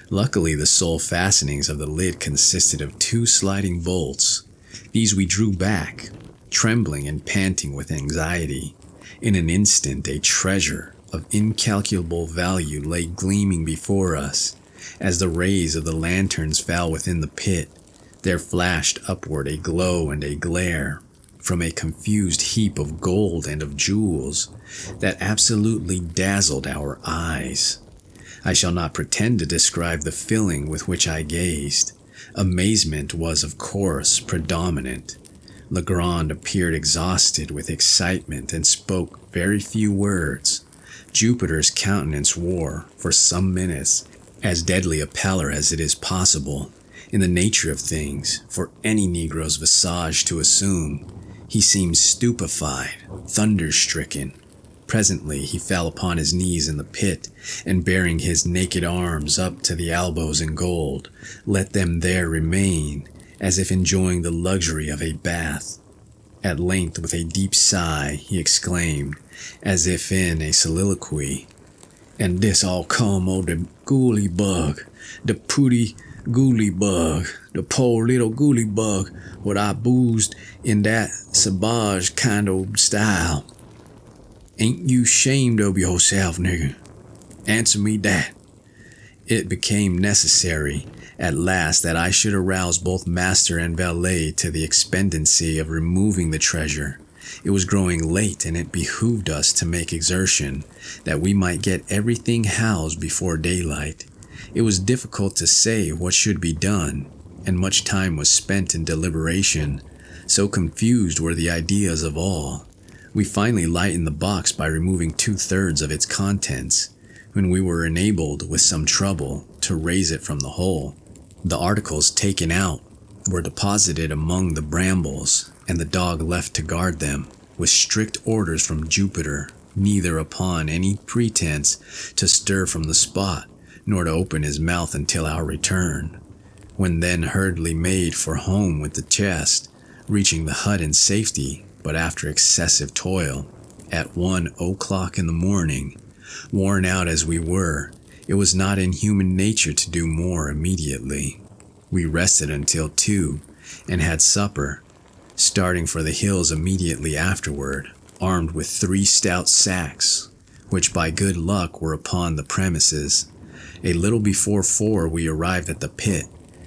Luckily, the sole fastenings of the lid consisted of 2 sliding bolts. These we drew back, trembling and panting with anxiety. In an instant, a treasure of incalculable value lay gleaming before us. As the rays of the lanterns fell within the pit, there flashed upward a glow and a glare from a confused heap of gold and of jewels that absolutely dazzled our eyes. I shall not pretend to describe the feeling with which I gazed. Amazement was, of course, predominant. Legrand appeared exhausted with excitement and spoke very few words. Jupiter's countenance wore, for some minutes, as deadly a pallor as it is possible, in the nature of things, for any Negro's visage to assume. He seemed stupefied, thunder-stricken. Presently he fell upon his knees in the pit, and bearing his naked arms up to the elbows in gold, let them there remain, as if enjoying the luxury of a bath. At length, with a deep sigh, he exclaimed, as if in a soliloquy, "And this all come o' the gooly bug, the pooty gooly bug, the poor little gooly bug what I boozed in that savage kind o' style. Ain't you shamed of yourself, nigger? Answer me that." It became necessary at last that I should arouse both master and valet to the expediency of removing the treasure. It was growing late, and it behooved us to make exertion, that we might get everything housed before daylight. It was difficult to say what should be done, and much time was spent in deliberation. So confused were the ideas of all. We finally lightened the box by removing 2/3 of its contents. when we were enabled with some trouble to raise it from the hole. The articles taken out were deposited among the brambles, and the dog left to guard them, with strict orders from Jupiter, neither upon any pretense to stir from the spot, nor to open his mouth until our return, when then hurriedly made for home with the chest, reaching the hut in safety, but after excessive toil, at 1:00 in the morning. Worn out as we were, it was not in human nature to do more immediately. We rested until 2 and had supper, starting for the hills immediately afterward, armed with 3 stout sacks, which by good luck were upon the premises. A little before 4 we arrived at the pit,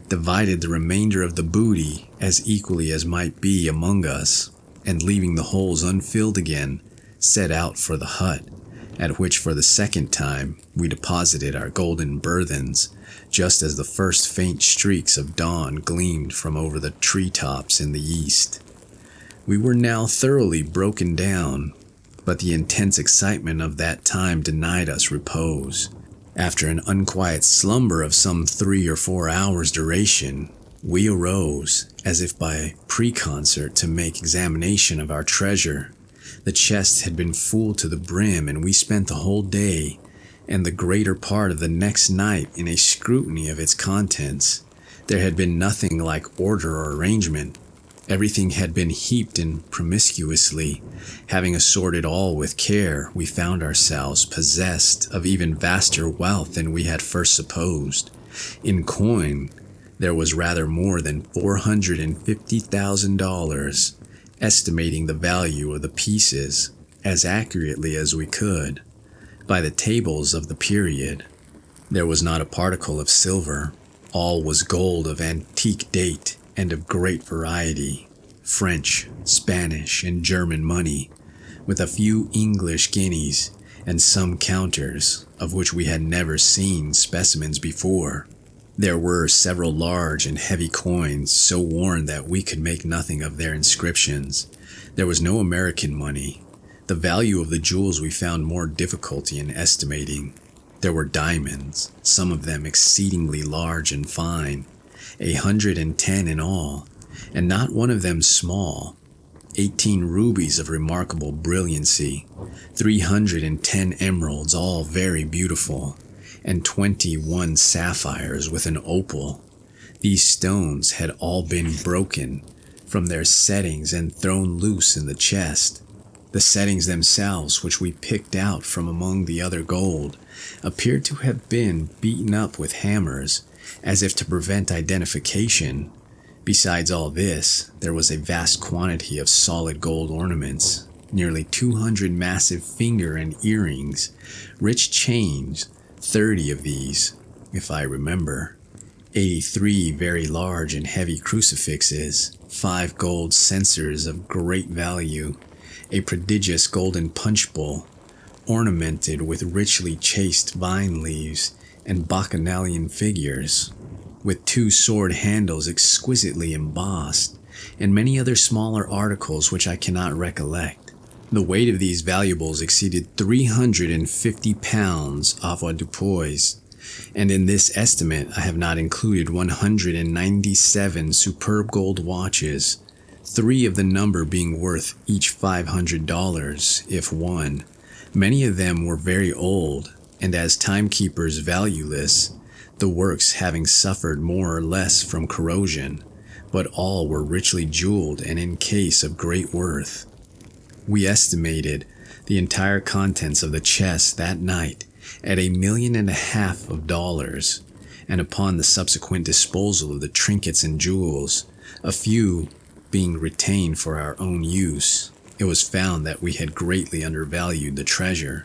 divided the remainder of the booty as equally as might be among us, and leaving the holes unfilled again, set out for the hut, at which for the second time we deposited our golden burthens, just as the first faint streaks of dawn gleamed from over the treetops in the east. We were now thoroughly broken down, but the intense excitement of that time denied us repose. After an unquiet slumber of some 3 or 4 hours' duration, we arose, as if by preconcert, to make examination of our treasure. The chest had been full to the brim, and we spent the whole day and the greater part of the next night in a scrutiny of its contents. There had been nothing like order or arrangement. Everything had been heaped in promiscuously. Having assorted all with care, we found ourselves possessed of even vaster wealth than we had first supposed. In coin, there was rather more than $450,000, estimating the value of the pieces as accurately as we could by the tables of the period. There was not a particle of silver. All was gold of antique date and of great variety, French, Spanish, and German money, with a few English guineas and some counters, of which we had never seen specimens before. There were several large and heavy coins, so worn that we could make nothing of their inscriptions. There was no American money. The value of the jewels we found more difficulty in estimating. There were diamonds, some of them exceedingly large and fine, 110 in all, and not one of them small. 18 rubies of remarkable brilliancy, 310 emeralds, all very beautiful, and 21 sapphires with an opal. These stones had all been broken from their settings and thrown loose in the chest. The settings themselves, which we picked out from among the other gold, appeared to have been beaten up with hammers, as if to prevent identification. Besides all this, there was a vast quantity of solid gold ornaments, nearly 200 massive finger and earrings, rich chains, 30 of these, if I remember, 83 very large and heavy crucifixes, 5 gold censers of great value, a prodigious golden punch bowl, ornamented with richly chased vine leaves and bacchanalian figures, with 2 sword handles exquisitely embossed, and many other smaller articles which I cannot recollect. The weight of these valuables exceeded 350 pounds avoirdupois, and in this estimate I have not included 197 superb gold watches, 3 of the number being worth each $500, if one. Many of them were very old, and as timekeepers valueless, the works having suffered more or less from corrosion, but all were richly jeweled and in case of great worth. We estimated the entire contents of the chest that night at $1.5 million, and upon the subsequent disposal of the trinkets and jewels, a few being retained for our own use, it was found that we had greatly undervalued the treasure.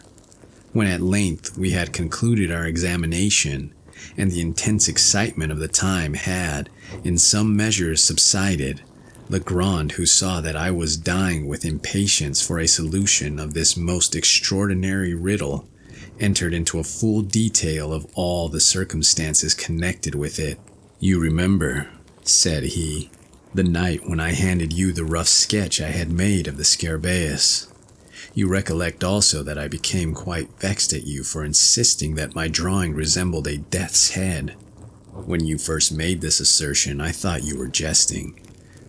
When at length we had concluded our examination, and the intense excitement of the time had, in some measure, subsided, Legrand, who saw that I was dying with impatience for a solution of this most extraordinary riddle, entered into a full detail of all the circumstances connected with it. "You remember," said he, "the night when I handed you the rough sketch I had made of the Scarabaeus. You recollect also that I became quite vexed at you for insisting that my drawing resembled a death's head. When you first made this assertion, I thought you were jesting,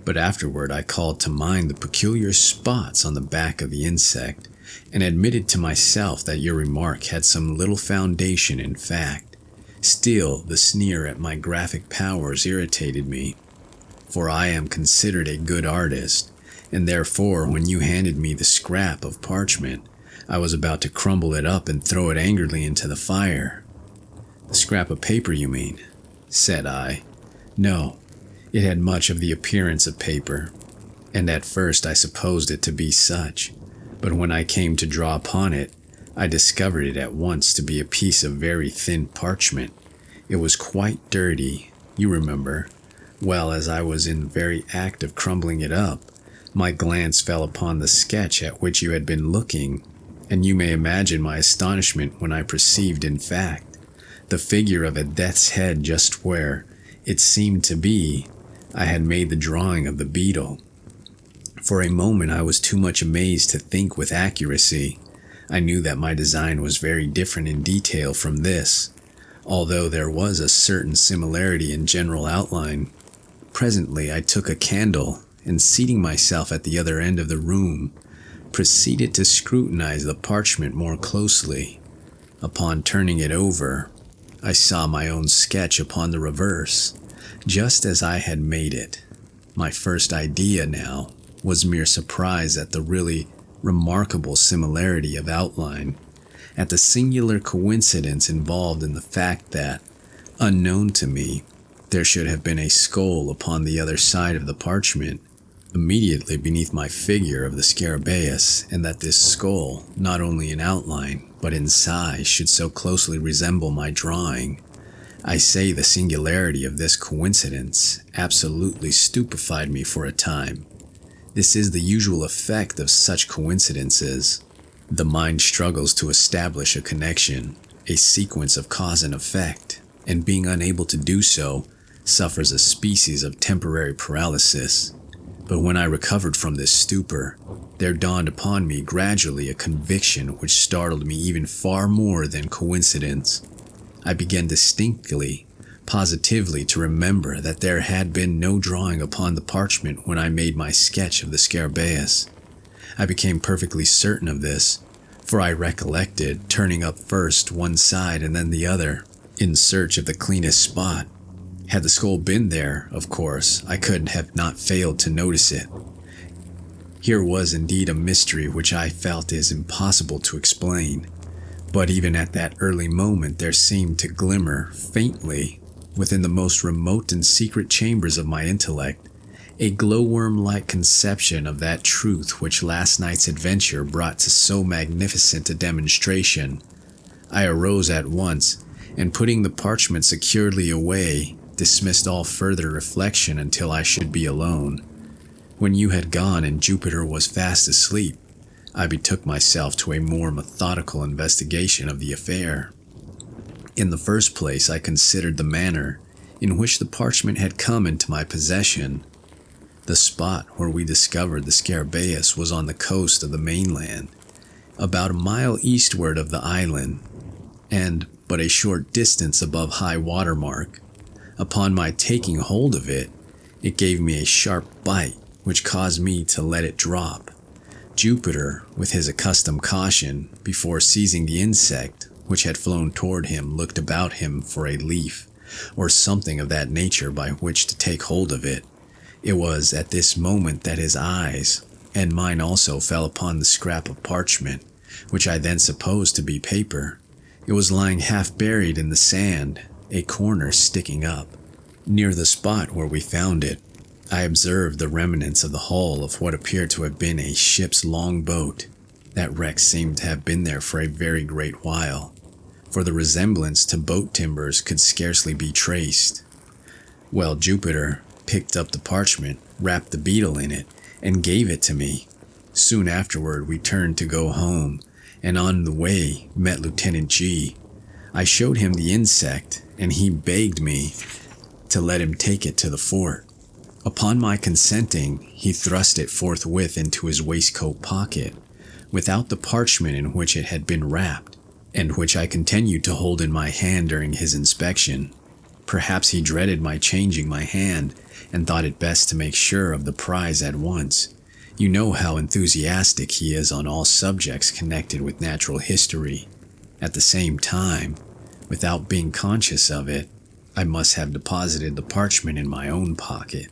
but afterward I called to mind the peculiar spots on the back of the insect, and admitted to myself that your remark had some little foundation in fact. Still, the sneer at my graphic powers irritated me, for I am considered a good artist, and therefore when you handed me the scrap of parchment, I was about to crumble it up and throw it angrily into the fire. "The scrap of paper, you mean?" said I. "No, it had much of the appearance of paper, and at first I supposed it to be such, but when I came to draw upon it, I discovered it at once to be a piece of very thin parchment. It was quite dirty, you remember. Well, as I was in the very act of crumbling it up, my glance fell upon the sketch at which you had been looking, and you may imagine my astonishment when I perceived, in fact, the figure of a death's head just where, it seemed to be, I had made the drawing of the beetle. For a moment I was too much amazed to think with accuracy. I knew that my design was very different in detail from this, although there was a certain similarity in general outline. Presently I took a candle, and seating myself at the other end of the room, proceeded to scrutinize the parchment more closely. Upon turning it over, I saw my own sketch upon the reverse, just as I had made it. My first idea now was mere surprise at the really remarkable similarity of outline, at the singular coincidence involved in the fact that, unknown to me, there should have been a skull upon the other side of the parchment, immediately beneath my figure of the Scarabaeus, and that this skull, not only in outline, but in size, should so closely resemble my drawing. I say the singularity of this coincidence absolutely stupefied me for a time. This is the usual effect of such coincidences. The mind struggles to establish a connection, a sequence of cause and effect, and being unable to do so, suffers a species of temporary paralysis. But when I recovered from this stupor, there dawned upon me gradually a conviction which startled me even far more than coincidence. I began distinctly, positively to remember that there had been no drawing upon the parchment when I made my sketch of the Scarabaeus. I became perfectly certain of this, for I recollected turning up first one side and then the other, in search of the cleanest spot. Had the skull been there, of course, I could have not failed to notice it. Here was indeed a mystery which I felt is impossible to explain, but even at that early moment there seemed to glimmer, faintly, within the most remote and secret chambers of my intellect, a glowworm-like conception of that truth which last night's adventure brought to so magnificent a demonstration. I arose at once, and putting the parchment securely away, dismissed all further reflection until I should be alone. When you had gone and Jupiter was fast asleep, I betook myself to a more methodical investigation of the affair. In the first place, I considered the manner in which the parchment had come into my possession. The spot where we discovered the Scarabaeus was on the coast of the mainland, about a mile eastward of the island, and but a short distance above high water mark. Upon my taking hold of it, it gave me a sharp bite, which caused me to let it drop. Jupiter, with his accustomed caution, before seizing the insect, which had flown toward him, looked about him for a leaf, or something of that nature by which to take hold of it. It was at this moment that his eyes, and mine also, fell upon the scrap of parchment, which I then supposed to be paper. It was lying half buried in the sand, a corner sticking up. Near the spot where we found it, I observed the remnants of the hull of what appeared to have been a ship's longboat. That wreck seemed to have been there for a very great while, for the resemblance to boat timbers could scarcely be traced. Well, Jupiter picked up the parchment, wrapped the beetle in it, and gave it to me. Soon afterward we turned to go home, and on the way met Lieutenant G. I showed him the insect, and he begged me to let him take it to the fort. Upon my consenting, he thrust it forthwith into his waistcoat pocket, without the parchment in which it had been wrapped, and which I continued to hold in my hand during his inspection. Perhaps he dreaded my changing my hand and thought it best to make sure of the prize at once. You know how enthusiastic he is on all subjects connected with natural history. At the same time, without being conscious of it, I must have deposited the parchment in my own pocket.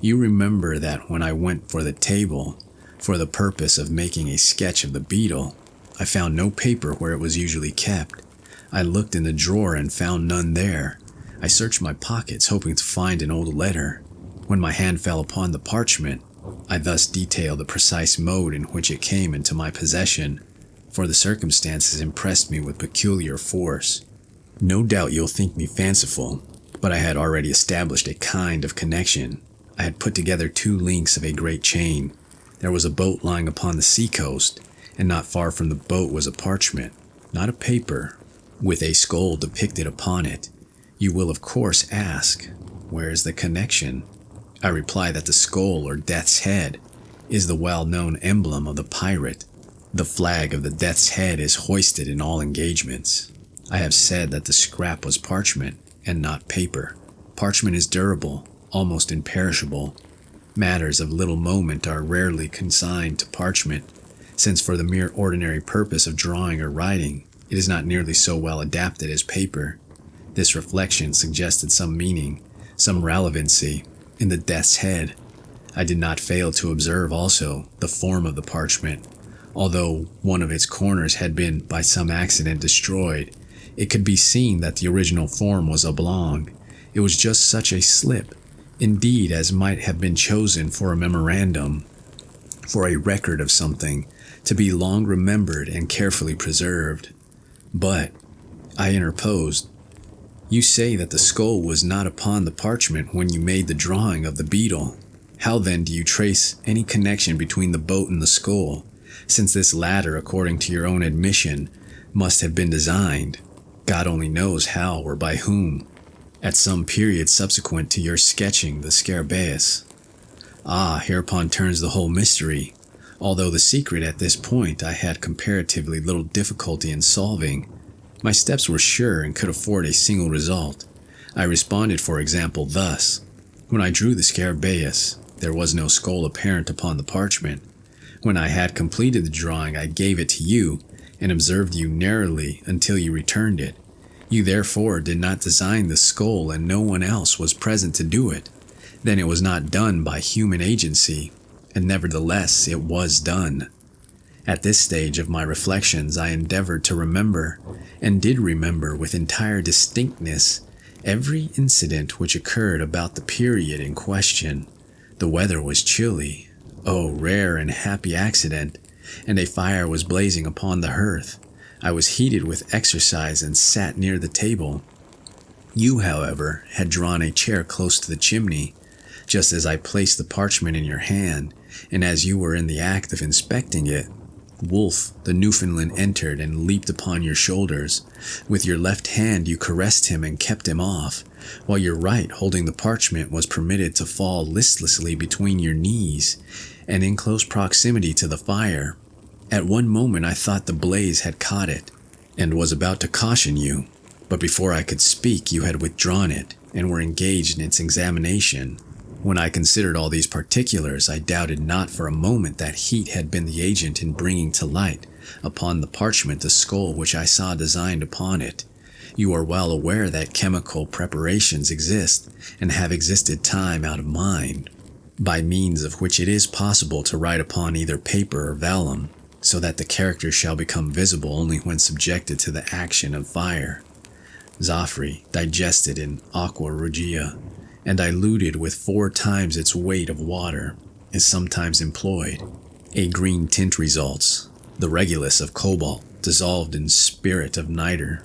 You remember that when I went for the table, for the purpose of making a sketch of the beetle, I found no paper where it was usually kept. I looked in the drawer and found none there. I searched my pockets, hoping to find an old letter. When my hand fell upon the parchment, I thus detail the precise mode in which it came into my possession, for the circumstances impressed me with peculiar force. No doubt you'll think me fanciful, but I had already established a kind of connection. I had put together two links of a great chain. There was a boat lying upon the seacoast, and not far from the boat was a parchment, not a paper, with a skull depicted upon it. You will of course ask, where is the connection? I reply that the skull, or death's head, is the well-known emblem of the pirate. The flag of the death's head is hoisted in all engagements. I have said that the scrap was parchment, and not paper. Parchment is durable, almost imperishable. Matters of little moment are rarely consigned to parchment, since for the mere ordinary purpose of drawing or writing, it is not nearly so well adapted as paper. This reflection suggested some meaning, some relevancy, in the death's head. I did not fail to observe also the form of the parchment. Although one of its corners had been by some accident destroyed, it could be seen that the original form was oblong. It was just such a slip, indeed, as might have been chosen for a memorandum, for a record of something, to be long remembered and carefully preserved. But, I interposed, you say that the skull was not upon the parchment when you made the drawing of the beetle. How then do you trace any connection between the boat and the skull, since this latter, according to your own admission, must have been designed, God only knows how or by whom, at some period subsequent to your sketching the Scarabaeus? Ah, hereupon turns the whole mystery. Although the secret at this point I had comparatively little difficulty in solving, my steps were sure and could afford a single result. I responded, for example, thus. When I drew the Scarabaeus, there was no skull apparent upon the parchment. When I had completed the drawing, I gave it to you, and observed you narrowly until you returned it. You therefore did not design the skull, and no one else was present to do it. Then it was not done by human agency, and nevertheless it was done. At this stage of my reflections, I endeavored to remember, and did remember with entire distinctness, every incident which occurred about the period in question. The weather was chilly, oh, rare and happy accident, and a fire was blazing upon the hearth. I was heated with exercise and sat near the table. You, however, had drawn a chair close to the chimney, just as I placed the parchment in your hand, and as you were in the act of inspecting it, Wolf, the Newfoundland, entered and leaped upon your shoulders. With your left hand you caressed him and kept him off, while your right, holding the parchment, was permitted to fall listlessly between your knees, and in close proximity to the fire. At one moment I thought the blaze had caught it, and was about to caution you, but before I could speak you had withdrawn it, and were engaged in its examination. When I considered all these particulars, I doubted not for a moment that heat had been the agent in bringing to light upon the parchment the skull which I saw designed upon it. You are well aware that chemical preparations exist, and have existed time out of mind, by means of which it is possible to write upon either paper or vellum, so that the character shall become visible only when subjected to the action of fire. Zaffre, digested in aqua regia, and diluted with 4 times its weight of water, is sometimes employed. A green tint results. The regulus of cobalt, dissolved in spirit of niter,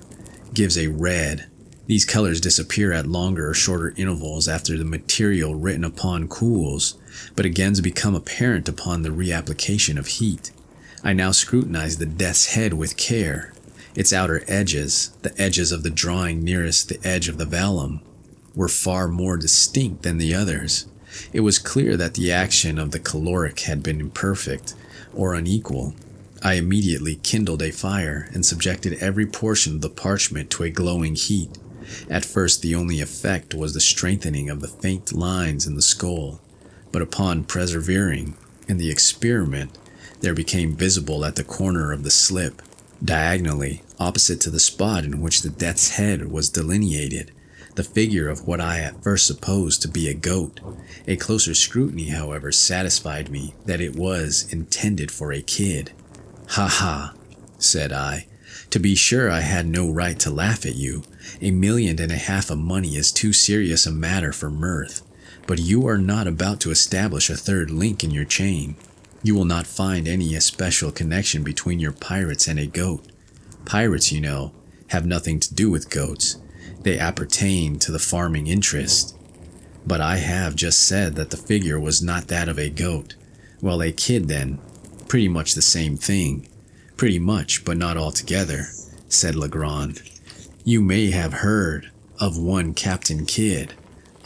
gives a red. These colors disappear at longer or shorter intervals after the material written upon cools, but again become apparent upon the reapplication of heat. I now scrutinize the death's head with care. Its outer edges, the edges of the drawing nearest the edge of the vellum, were far more distinct than the others. It was clear that the action of the caloric had been imperfect or unequal. I immediately kindled a fire and subjected every portion of the parchment to a glowing heat. At first, the only effect was the strengthening of the faint lines in the skull, but upon persevering in the experiment, there became visible at the corner of the slip, diagonally opposite to the spot in which the death's head was delineated, the figure of what I at first supposed to be a goat. A closer scrutiny, however, satisfied me that it was intended for a kid. "Ha ha," said I. "To be sure I had no right to laugh at you. $1.5 million of money is too serious a matter for mirth. But you are not about to establish a third link in your chain. You will not find any especial connection between your pirates and a goat. Pirates, you know, have nothing to do with goats. They appertain to the farming interest. But I have just said that the figure was not that of a goat. Well, a kid then. Pretty much the same thing." "Pretty much, but not altogether," said Legrand. "You may have heard of one Captain Kidd.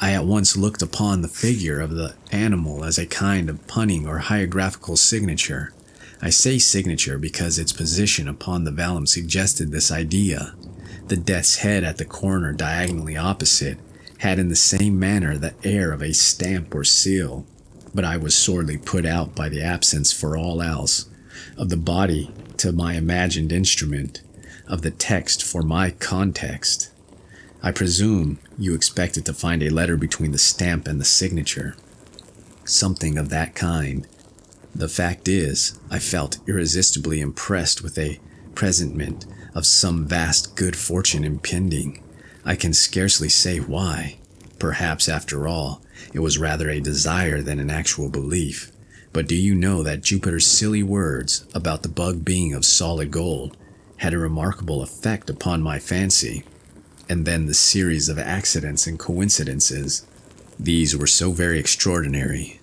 I at once looked upon the figure of the animal as a kind of punning or hieroglyphical signature. I say signature because its position upon the vellum suggested this idea. The death's head at the corner diagonally opposite had in the same manner the air of a stamp or seal, but I was sorely put out by the absence for all else of the body to my imagined instrument, of the text for my context. I presume you expected to find a letter between the stamp and the signature. Something of that kind. The fact is, I felt irresistibly impressed with a presentiment of some vast good fortune impending. I can scarcely say why. Perhaps, after all, it was rather a desire than an actual belief. But do you know that Jupiter's silly words about the bug being of solid gold had a remarkable effect upon my fancy? And then the series of accidents and coincidences. These were so very extraordinary.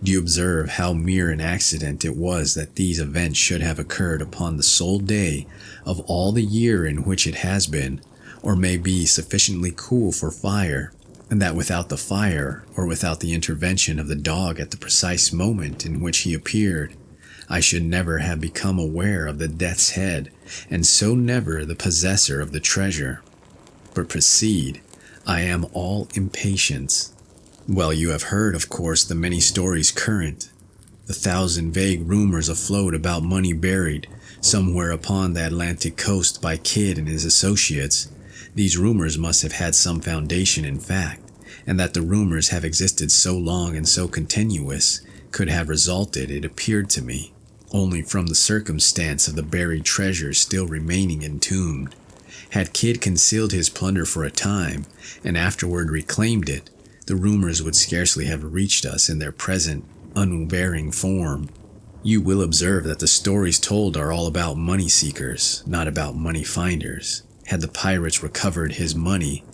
Do you observe how mere an accident it was that these events should have occurred upon the sole day of all the year in which it has been, or may be sufficiently cool for fire, and that without the fire, or without the intervention of the dog at the precise moment in which he appeared, I should never have become aware of the death's head, and so never the possessor of the treasure? But proceed. I am all impatience. Well, you have heard, of course, the many stories current, the 1,000 vague rumors afloat about money buried somewhere upon the Atlantic coast by Kidd and his associates. These rumors must have had some foundation in fact, and that the rumors have existed so long and so continuous could have resulted, it appeared to me, only from the circumstance of the buried treasure still remaining entombed. Had Kidd concealed his plunder for a time, and afterward reclaimed it, the rumors would scarcely have reached us in their present unvarying form. You will observe that the stories told are all about money seekers, not about money finders. Had the pirates recovered his money,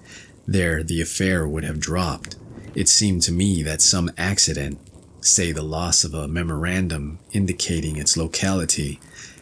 there the affair would have dropped. It seemed to me that some accident, say the loss of a memorandum indicating its locality,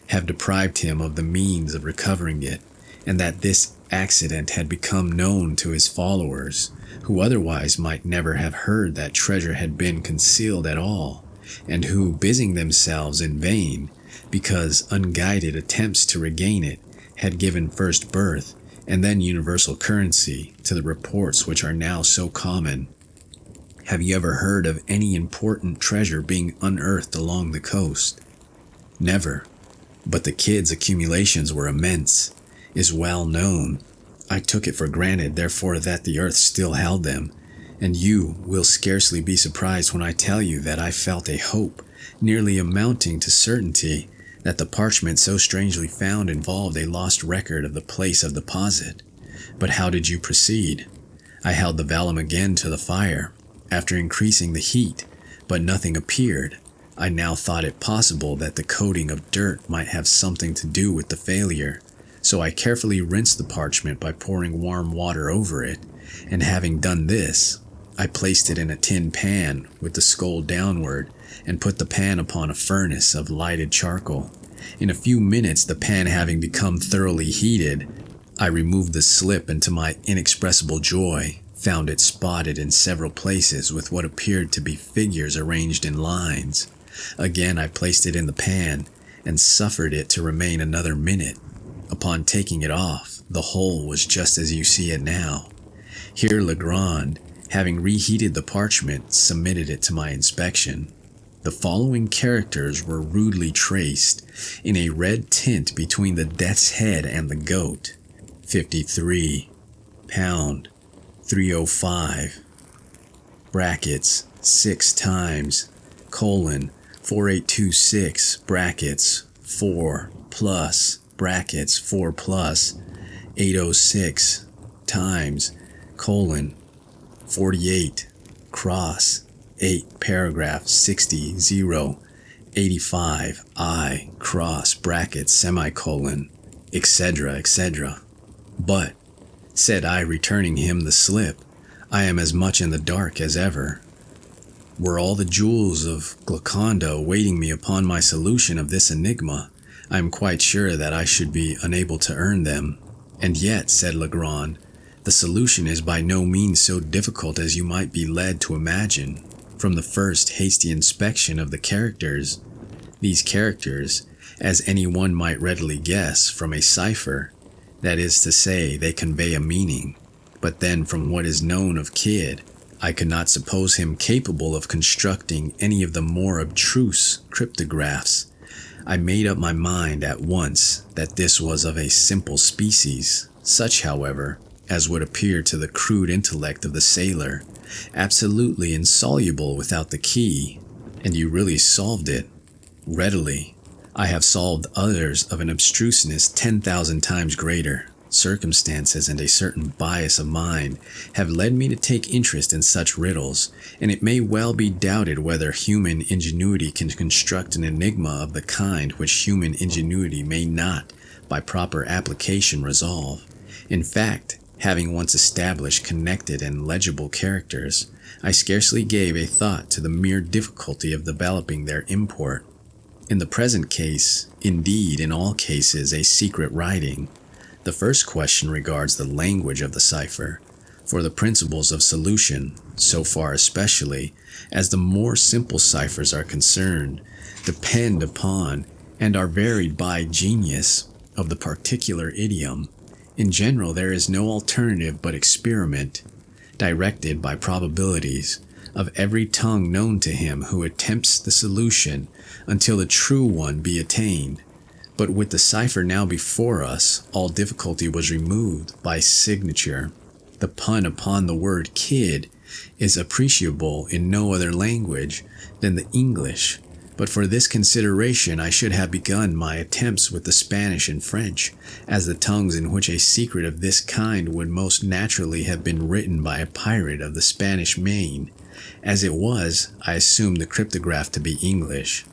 have deprived him of the means of recovering it, and that this accident had become known to his followers, who otherwise might never have heard that treasure had been concealed at all, and who, busying themselves in vain, because unguided attempts to regain it had given first birth, and then universal currency, to the reports which are now so common. Have you ever heard of any important treasure being unearthed along the coast? Never. But the Kidd's accumulations were immense, is well known. I took it for granted, therefore, that the earth still held them, and you will scarcely be surprised when I tell you that I felt a hope, nearly amounting to certainty, that the parchment so strangely found involved a lost record of the place of deposit. But how did you proceed? I held the vellum again to the fire, after increasing the heat, but nothing appeared. I now thought it possible that the coating of dirt might have something to do with the failure, so I carefully rinsed the parchment by pouring warm water over it, and having done this, I placed it in a tin pan with the skull downward, and put the pan upon a furnace of lighted charcoal. In a few minutes, the pan having become thoroughly heated, I removed the slip, and to my inexpressible joy, found it spotted in several places with what appeared to be figures arranged in lines. Again I placed it in the pan, and suffered it to remain another minute. Upon taking it off, the whole was just as you see it now. Here Legrand, having reheated the parchment, submitted it to my inspection. The following characters were rudely traced in a red tint between the death's head and the goat. 53, pound, 305, brackets, 6 times, colon, 4826, brackets, 4 plus, brackets, 4 plus, 806, times, colon, 48, cross, 8, paragraph, 60, 0, 85, I, cross, brackets, semicolon, etc., etc. But, said I, returning him the slip, I am as much in the dark as ever. Were all the jewels of Golconda awaiting me upon my solution of this enigma, I am quite sure that I should be unable to earn them. And yet, said Legrand, the solution is by no means so difficult as you might be led to imagine from the first hasty inspection of the characters. These characters, as any one might readily guess from a cipher, that is to say, they convey a meaning. But then from what is known of Kidd, I could not suppose him capable of constructing any of the more abstruse cryptographs. I made up my mind at once that this was of a simple species, such, however, as would appear to the crude intellect of the sailor, absolutely insoluble without the key. And you really solved it. Readily. I have solved others of an abstruseness 10,000 times greater. Circumstances and a certain bias of mind have led me to take interest in such riddles, and it may well be doubted whether human ingenuity can construct an enigma of the kind which human ingenuity may not, by proper application, resolve. In fact, having once established connected and legible characters, I scarcely gave a thought to the mere difficulty of developing their import. In the present case, indeed in all cases a secret writing, the first question regards the language of the cipher, for the principles of solution, so far especially as the more simple ciphers are concerned, depend upon and are varied by genius of the particular idiom. In general, there is no alternative but experiment, directed by probabilities, of every tongue known to him who attempts the solution until the true one be attained. But with the cipher now before us, all difficulty was removed by signature. The pun upon the word kid is appreciable in no other language than the English. But for this consideration I should have begun my attempts with the Spanish and French, as the tongues in which a secret of this kind would most naturally have been written by a pirate of the Spanish Main. As it was, I assumed the cryptograph to be English.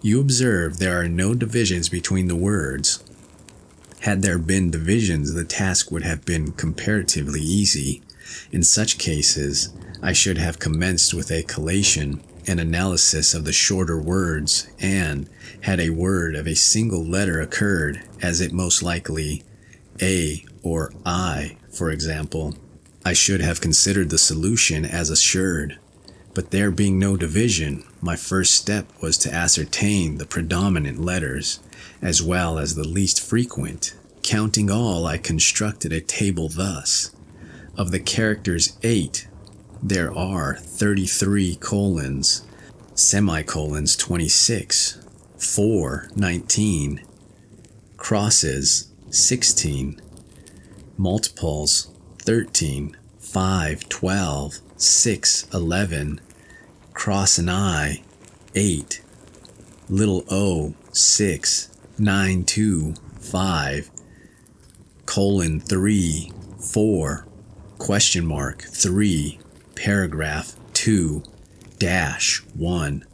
You observe there are no divisions between the words. Had there been divisions, the task would have been comparatively easy. In such cases, I should have commenced with a collation, an analysis of the shorter words, and, had a word of a single letter occurred, as it most likely, A or I, for example, I should have considered the solution as assured. But there being no division, my first step was to ascertain the predominant letters, as well as the least frequent. Counting all, I constructed a table thus. Of the characters 8, there are 33 colons, semicolons 26, 4, 19, crosses 16, multiples 13, 5, 12, 6, 11, cross an I, 8, little o, 6, 9, 2, 5, colon 3, 4, question mark 3, paragraph 2, dash 1.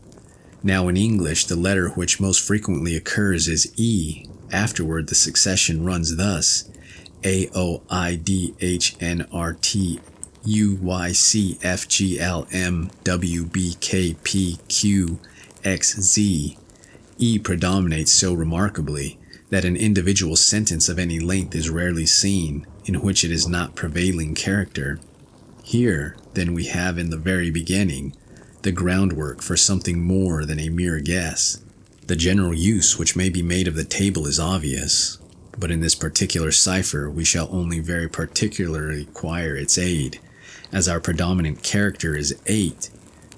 Now in English, the letter which most frequently occurs is E. Afterward, the succession runs thus: A, O, I, D, H, N, R, T, U, Y, C, F, G, L, M, W, B, K, P, Q, X, Z. E predominates so remarkably that an individual sentence of any length is rarely seen in which it is not prevailing character. Here, then, we have in the very beginning the groundwork for something more than a mere guess. The general use which may be made of the table is obvious, but in this particular cipher we shall only very particularly require its aid. As our predominant character is 8,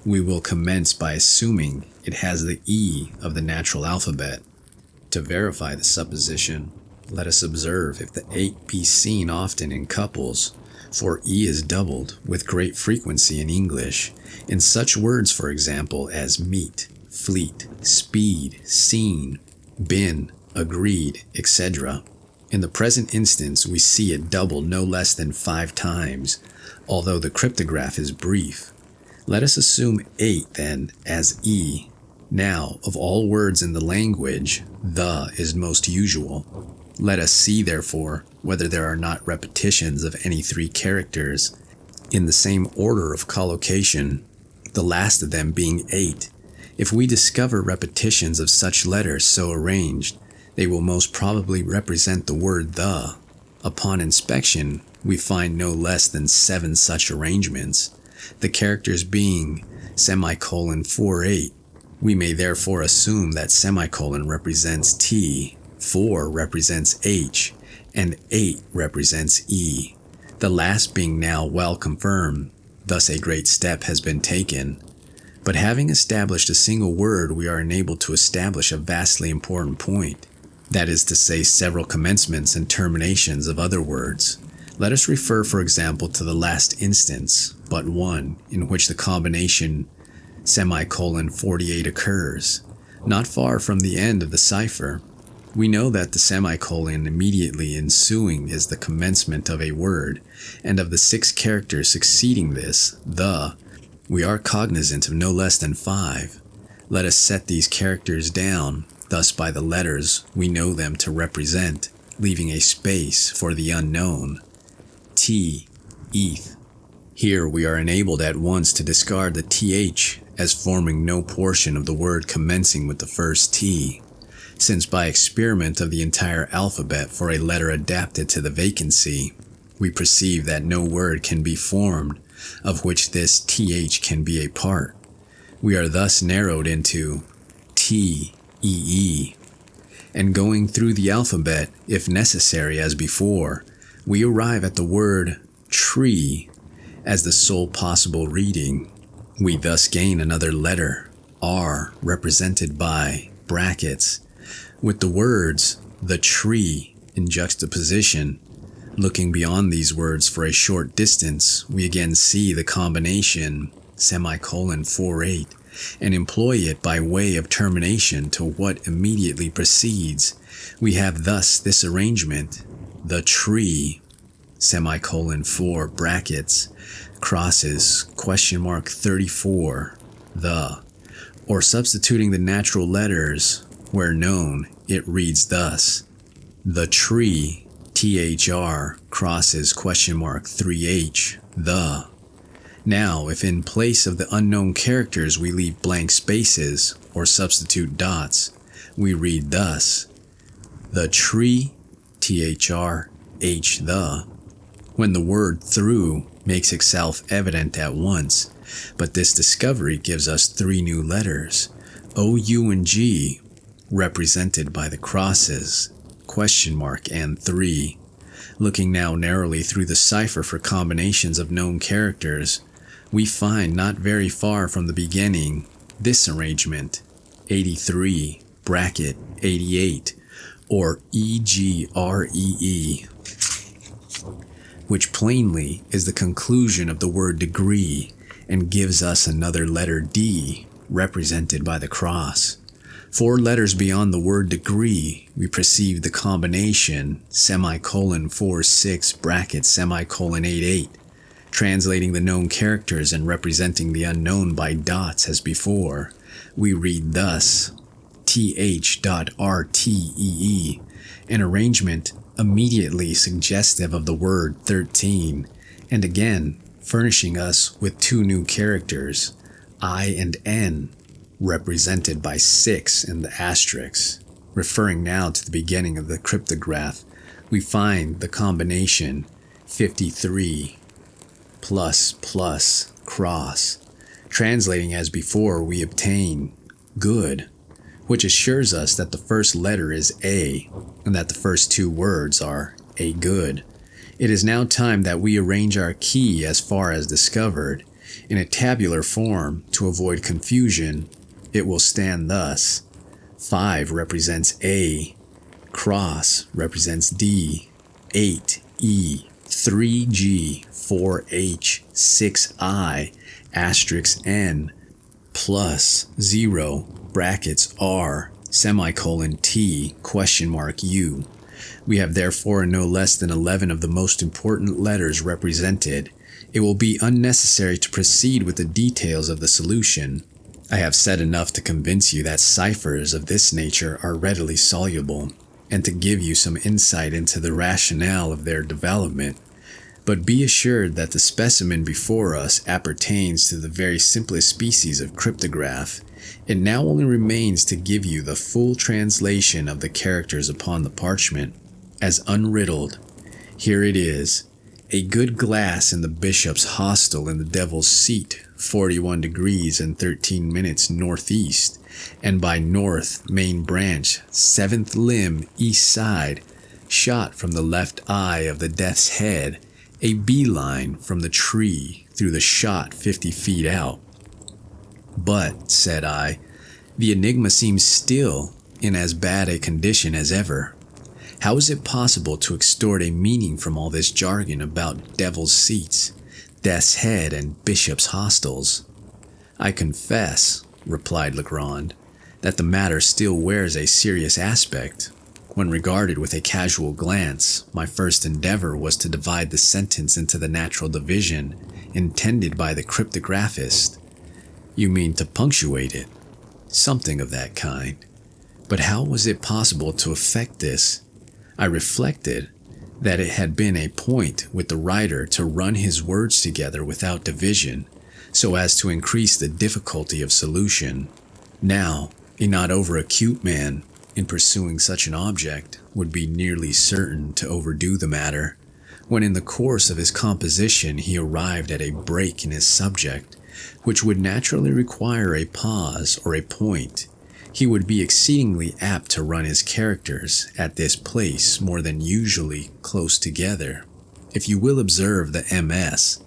we will commence by assuming it has the E of the natural alphabet. To verify the supposition, let us observe if the 8 be seen often in couples, for E is doubled with great frequency in English, in such words, for example, as meet, fleet, speed, seen, been, agreed, etc. In the present instance, we see it doubled no less than 5 times, although the cryptograph is brief. Let us assume 8, then, as E. Now, of all words in the language, the is most usual. Let us see, therefore, whether there are not repetitions of any 3 characters in the same order of collocation, the last of them being 8. If we discover repetitions of such letters so arranged, they will most probably represent the word the. Upon inspection, we find no less than 7 such arrangements, the characters being semicolon 48. We may therefore assume that semicolon represents T, 4 represents H, and 8 represents E, the last being now well confirmed. Thus a great step has been taken. But having established a single word, we are enabled to establish a vastly important point, that is to say, several commencements and terminations of other words. Let us refer, for example, to the last instance, but one, in which the combination semicolon 48 occurs, not far from the end of the cipher. We know that the semicolon immediately ensuing is the commencement of a word, and of the 6 characters succeeding this, the, we are cognizant of no less than 5. Let us set these characters down, thus by the letters we know them to represent, leaving a space for the unknown. T, eth. Here we are enabled at once to discard the th as forming no portion of the word commencing with the first T, since by experiment of the entire alphabet for a letter adapted to the vacancy, we perceive that no word can be formed of which this th can be a part. We are thus narrowed into T, E, and going through the alphabet, if necessary as before, we arrive at the word tree as the sole possible reading. We thus gain another letter, R, represented by brackets, with the words the tree in juxtaposition. Looking beyond these words for a short distance, we again see the combination semicolon 48 and employ it by way of termination to what immediately precedes. We have thus this arrangement, the tree, semicolon 4 brackets, crosses, question mark 34, the, or substituting the natural letters where known, it reads thus, the tree, thr, crosses, question mark 3h, the. Now, if in place of the unknown characters we leave blank spaces or substitute dots, we read thus, the tree, thr, h, the, when the word through makes itself evident at once, but this discovery gives us 3 new letters, O, U, and G, represented by the crosses, question mark, and 3. Looking now narrowly through the cipher for combinations of known characters, we find not very far from the beginning this arrangement, 83, bracket, 88, or EGREE, which plainly is the conclusion of the word degree and gives us another letter D, represented by the cross. 4 letters beyond the word degree, we perceive the combination semicolon 46 bracket semicolon 88, translating the known characters and representing the unknown by dots as before. We read thus, th.rtee, an arrangement immediately suggestive of the word 13, and again furnishing us with 2 new characters, I and N, represented by 6 and the asterisk. Referring now to the beginning of the cryptograph, we find the combination 53 plus plus cross. Translating as before, we obtain good, which assures us that the first letter is A, and that the first two words are a good. It is now time that we arrange our key as far as discovered. In a tabular form, to avoid confusion, it will stand thus. 5 represents A, cross represents D, 8 E, 3G, 4H, 6I, asterisk N, plus 0, brackets R, semicolon T, question mark U. We have therefore no less than 11 of the most important letters represented. It will be unnecessary to proceed with the details of the solution. I have said enough to convince you that ciphers of this nature are readily soluble, and to give you some insight into the rationale of their development. But be assured that the specimen before us appertains to the very simplest species of cryptograph. It now only remains to give you the full translation of the characters upon the parchment, as unriddled. Here it is. A good glass in the bishop's hostel in the devil's seat, 41 degrees and 13 minutes northeast, and by north, main branch, 7th limb, east side, shot from the left eye of the death's head, a beeline from the tree through the shot 50 feet out. But, said I, the enigma seems still in as bad a condition as ever. How is it possible to extort a meaning from all this jargon about devil's seats, death's head, and bishop's hostels? I confess, replied Legrand, that the matter still wears a serious aspect. When regarded with a casual glance, my first endeavor was to divide the sentence into the natural division intended by the cryptographist. You mean to punctuate it? Something of that kind. But how was it possible to effect this? I reflected that it had been a point with the writer to run his words together without division, so as to increase the difficulty of solution. Now, a not over-acute man, in pursuing such an object, would be nearly certain to overdo the matter. When in the course of his composition he arrived at a break in his subject, which would naturally require a pause or a point, he would be exceedingly apt to run his characters at this place more than usually close together. If you will observe the MS,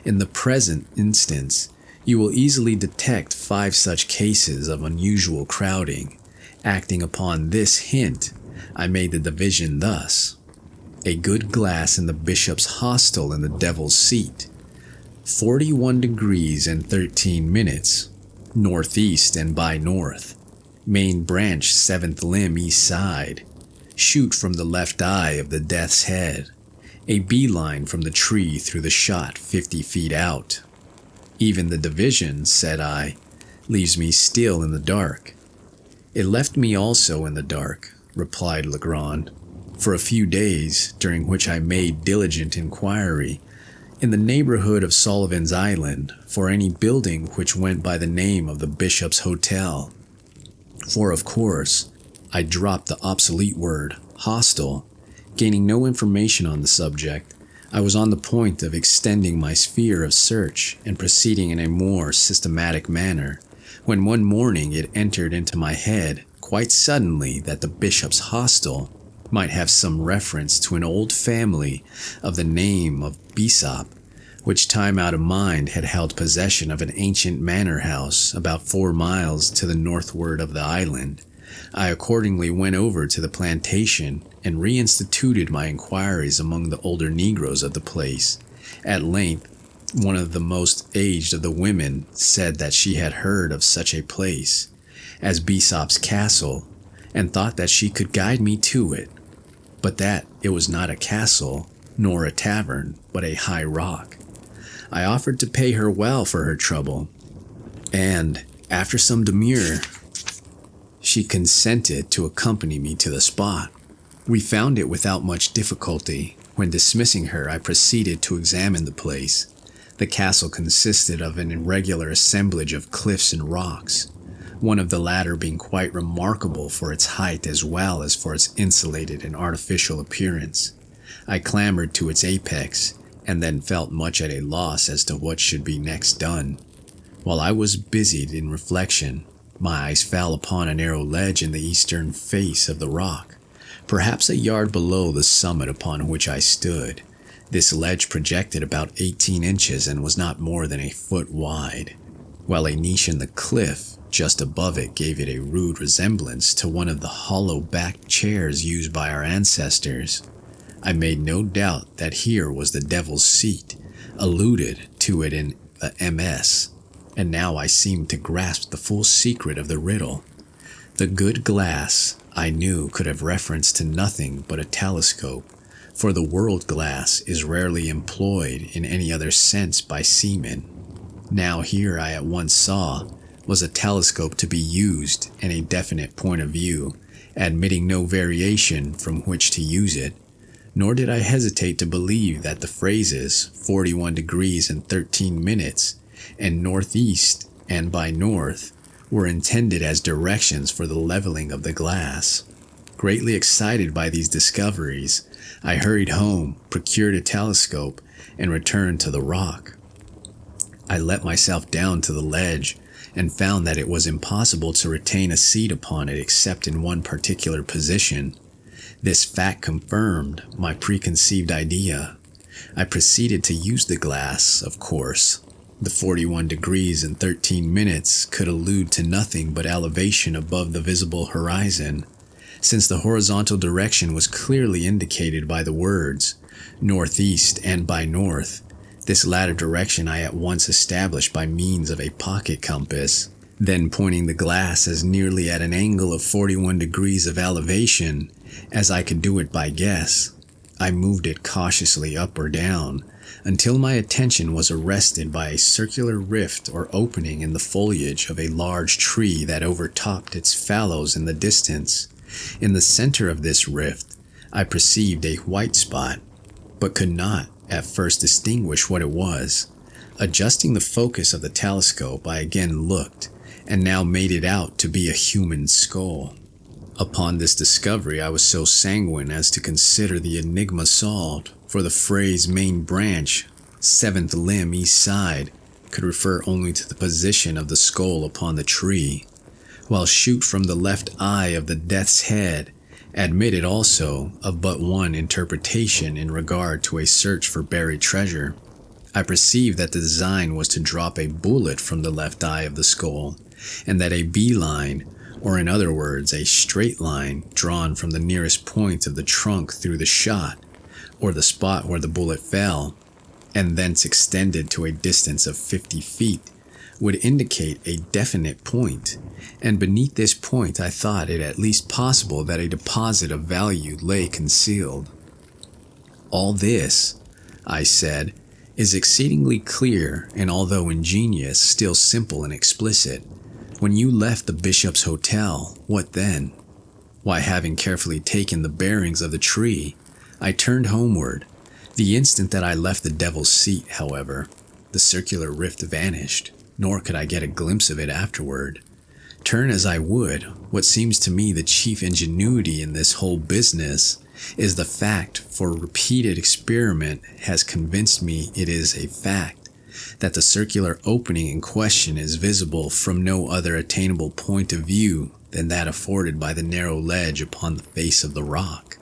in the present instance, you will easily detect 5 such cases of unusual crowding. Acting upon this hint, I made the division thus: a good glass in the bishop's hostel in the devil's seat, 41 degrees and 13 minutes, northeast and by north, main branch 7th limb east side, shoot from the left eye of the death's head, a beeline from the tree through the shot 50 feet out. Even the division, said I, leaves me still in the dark. It left me also in the dark, replied Legrand, for a few days, during which I made diligent inquiry in the neighborhood of Sullivan's Island for any building which went by the name of the Bishop's Hotel. For, of course, I dropped the obsolete word, hostel. Gaining no information on the subject, I was on the point of extending my sphere of search and proceeding in a more systematic manner, when one morning it entered into my head quite suddenly that the bishop's hostel might have some reference to an old family of the name of Bishop, which time out of mind had held possession of an ancient manor house about 4 miles to the northward of the island. I accordingly went over to the plantation and reinstituted my inquiries among the older Negroes of the place. At length, one of the most aged of the women said that she had heard of such a place as Bishop's Castle, and thought that she could guide me to it, but that it was not a castle, nor a tavern, but a high rock. I offered to pay her well for her trouble, and, after some demur, she consented to accompany me to the spot. We found it without much difficulty. When dismissing her, I proceeded to examine the place. The castle consisted of an irregular assemblage of cliffs and rocks, one of the latter being quite remarkable for its height as well as for its insulated and artificial appearance. I clambered to its apex, and then felt much at a loss as to what should be next done. While I was busied in reflection, My eyes fell upon a narrow ledge in the eastern face of the rock, perhaps a yard below the summit upon which I stood. This ledge projected about 18 inches and was not more than a foot wide, while a niche in the cliff just above it gave it a rude resemblance to one of the hollow-backed chairs used by our ancestors. I made no doubt that here was the devil's seat, alluded to it in the MS, and now I seemed to grasp the full secret of the riddle. The good glass, I knew, could have reference to nothing but a telescope, for the world glass is rarely employed in any other sense by seamen. Now here I at once saw was a telescope to be used in a definite point of view, admitting no variation from which to use it, nor did I hesitate to believe that the phrases 41 degrees and 13 minutes and northeast and by north were intended as directions for the leveling of the glass. Greatly excited by these discoveries, I hurried home, procured a telescope, and returned to the rock. I let myself down to the ledge and found that it was impossible to retain a seat upon it except in one particular position. This fact confirmed my preconceived idea. I proceeded to use the glass, of course. The 41 degrees and 13 minutes could allude to nothing but elevation above the visible horizon, since the horizontal direction was clearly indicated by the words northeast and by north. This latter direction I at once established by means of a pocket compass. Then, pointing the glass as nearly at an angle of 41 degrees of elevation as I could do it by guess, I moved it cautiously up or down until my attention was arrested by a circular rift or opening in the foliage of a large tree that overtopped its fallows in the distance. In the center of this rift, I perceived a white spot, but could not at first distinguish what it was. Adjusting the focus of the telescope, I again looked, and now made it out to be a human skull. Upon this discovery, I was so sanguine as to consider the enigma solved, for the phrase main branch, seventh limb east side, could refer only to the position of the skull upon the tree, while shoot from the left eye of the death's head admitted also of but one interpretation in regard to a search for buried treasure. I perceived that the design was to drop a bullet from the left eye of the skull, and that a beeline, or in other words, a straight line drawn from the nearest point of the trunk through the shot, or the spot where the bullet fell, and thence extended to a distance of 50 feet, would indicate a definite point, and beneath this point I thought it at least possible that a deposit of value lay concealed. All this, I said, is exceedingly clear, and although ingenious, still simple and explicit. When you left the Bishop's Hotel, what then? Why, having carefully taken the bearings of the tree, I turned homeward. The instant that I left the Devil's Seat, however, the circular rift vanished, nor could I get a glimpse of it afterward. Turn as I would, what seems to me the chief ingenuity in this whole business is the fact, for repeated experiment has convinced me it is a fact, that the circular opening in question is visible from no other attainable point of view than that afforded by the narrow ledge upon the face of the rock.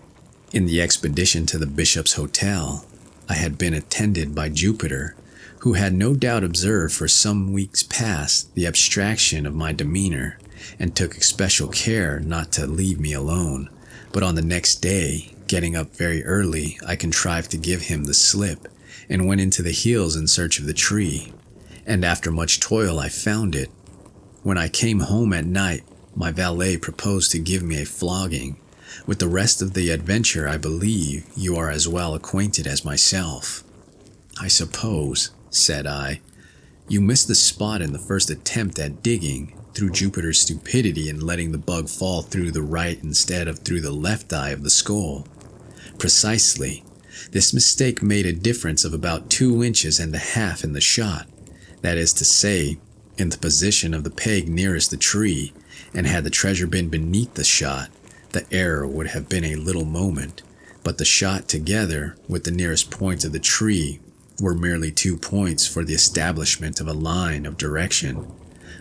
In the expedition to the Bishop's Hotel, I had been attended by Jupiter, who had no doubt observed for some weeks past the abstraction of my demeanor, and took especial care not to leave me alone. But on the next day, getting up very early, I contrived to give him the slip, and went into the hills in search of the tree, and after much toil I found it. When I came home at night, my valet proposed to give me a flogging. With the rest of the adventure, I believe you are as well acquainted as myself. I suppose, said I, you missed the spot in the first attempt at digging, through Jupiter's stupidity in letting the bug fall through the right instead of through the left eye of the skull. Precisely. This mistake made a difference of about 2 inches and a half in the shot, that is to say, in the position of the peg nearest the tree, and had the treasure been beneath the shot, the error would have been a little moment, but the shot together with the nearest point of the tree were merely 2 points for the establishment of a line of direction.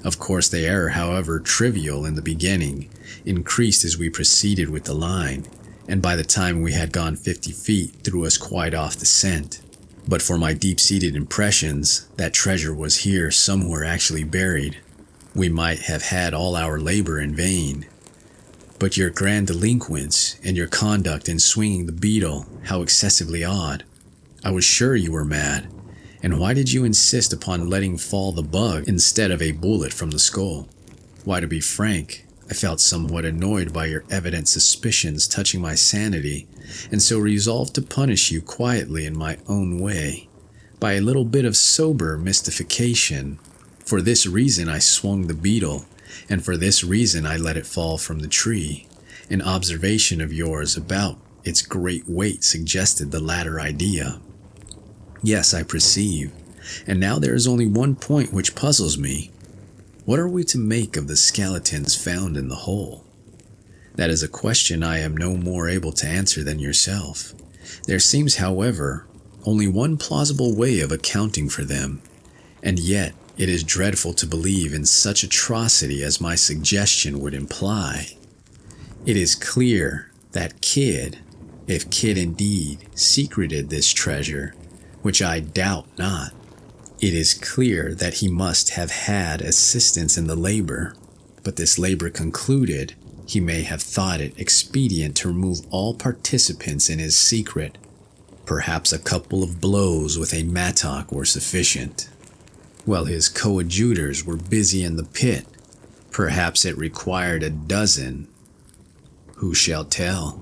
Of course, the error, however trivial in the beginning, increased as we proceeded with the line, and by the time we had gone 50 feet, threw us quite off the scent. But for my deep-seated impressions, that treasure was here somewhere actually buried. We might have had all our labor in vain. But your grandiloquence and your conduct in swinging the beetle, how excessively odd. I was sure you were mad. And why did you insist upon letting fall the bug instead of a bullet from the skull? Why, to be frank, I felt somewhat annoyed by your evident suspicions touching my sanity, and so resolved to punish you quietly in my own way, by a little bit of sober mystification. For this reason I swung the beetle, and for this reason I let it fall from the tree. An observation of yours about its great weight suggested the latter idea. Yes, I perceive. And now there is only one point which puzzles me. What are we to make of the skeletons found in the hole? That is a question I am no more able to answer than yourself. There seems, however, only one plausible way of accounting for them, and yet it is dreadful to believe in such atrocity as my suggestion would imply. It is clear that Kidd, if Kidd indeed secreted this treasure, which I doubt not, it is clear that he must have had assistance in the labor, but this labor concluded, he may have thought it expedient to remove all participants in his secret. Perhaps a couple of blows with a mattock were sufficient. While his coadjutors were busy in the pit, perhaps it required a dozen. Who shall tell?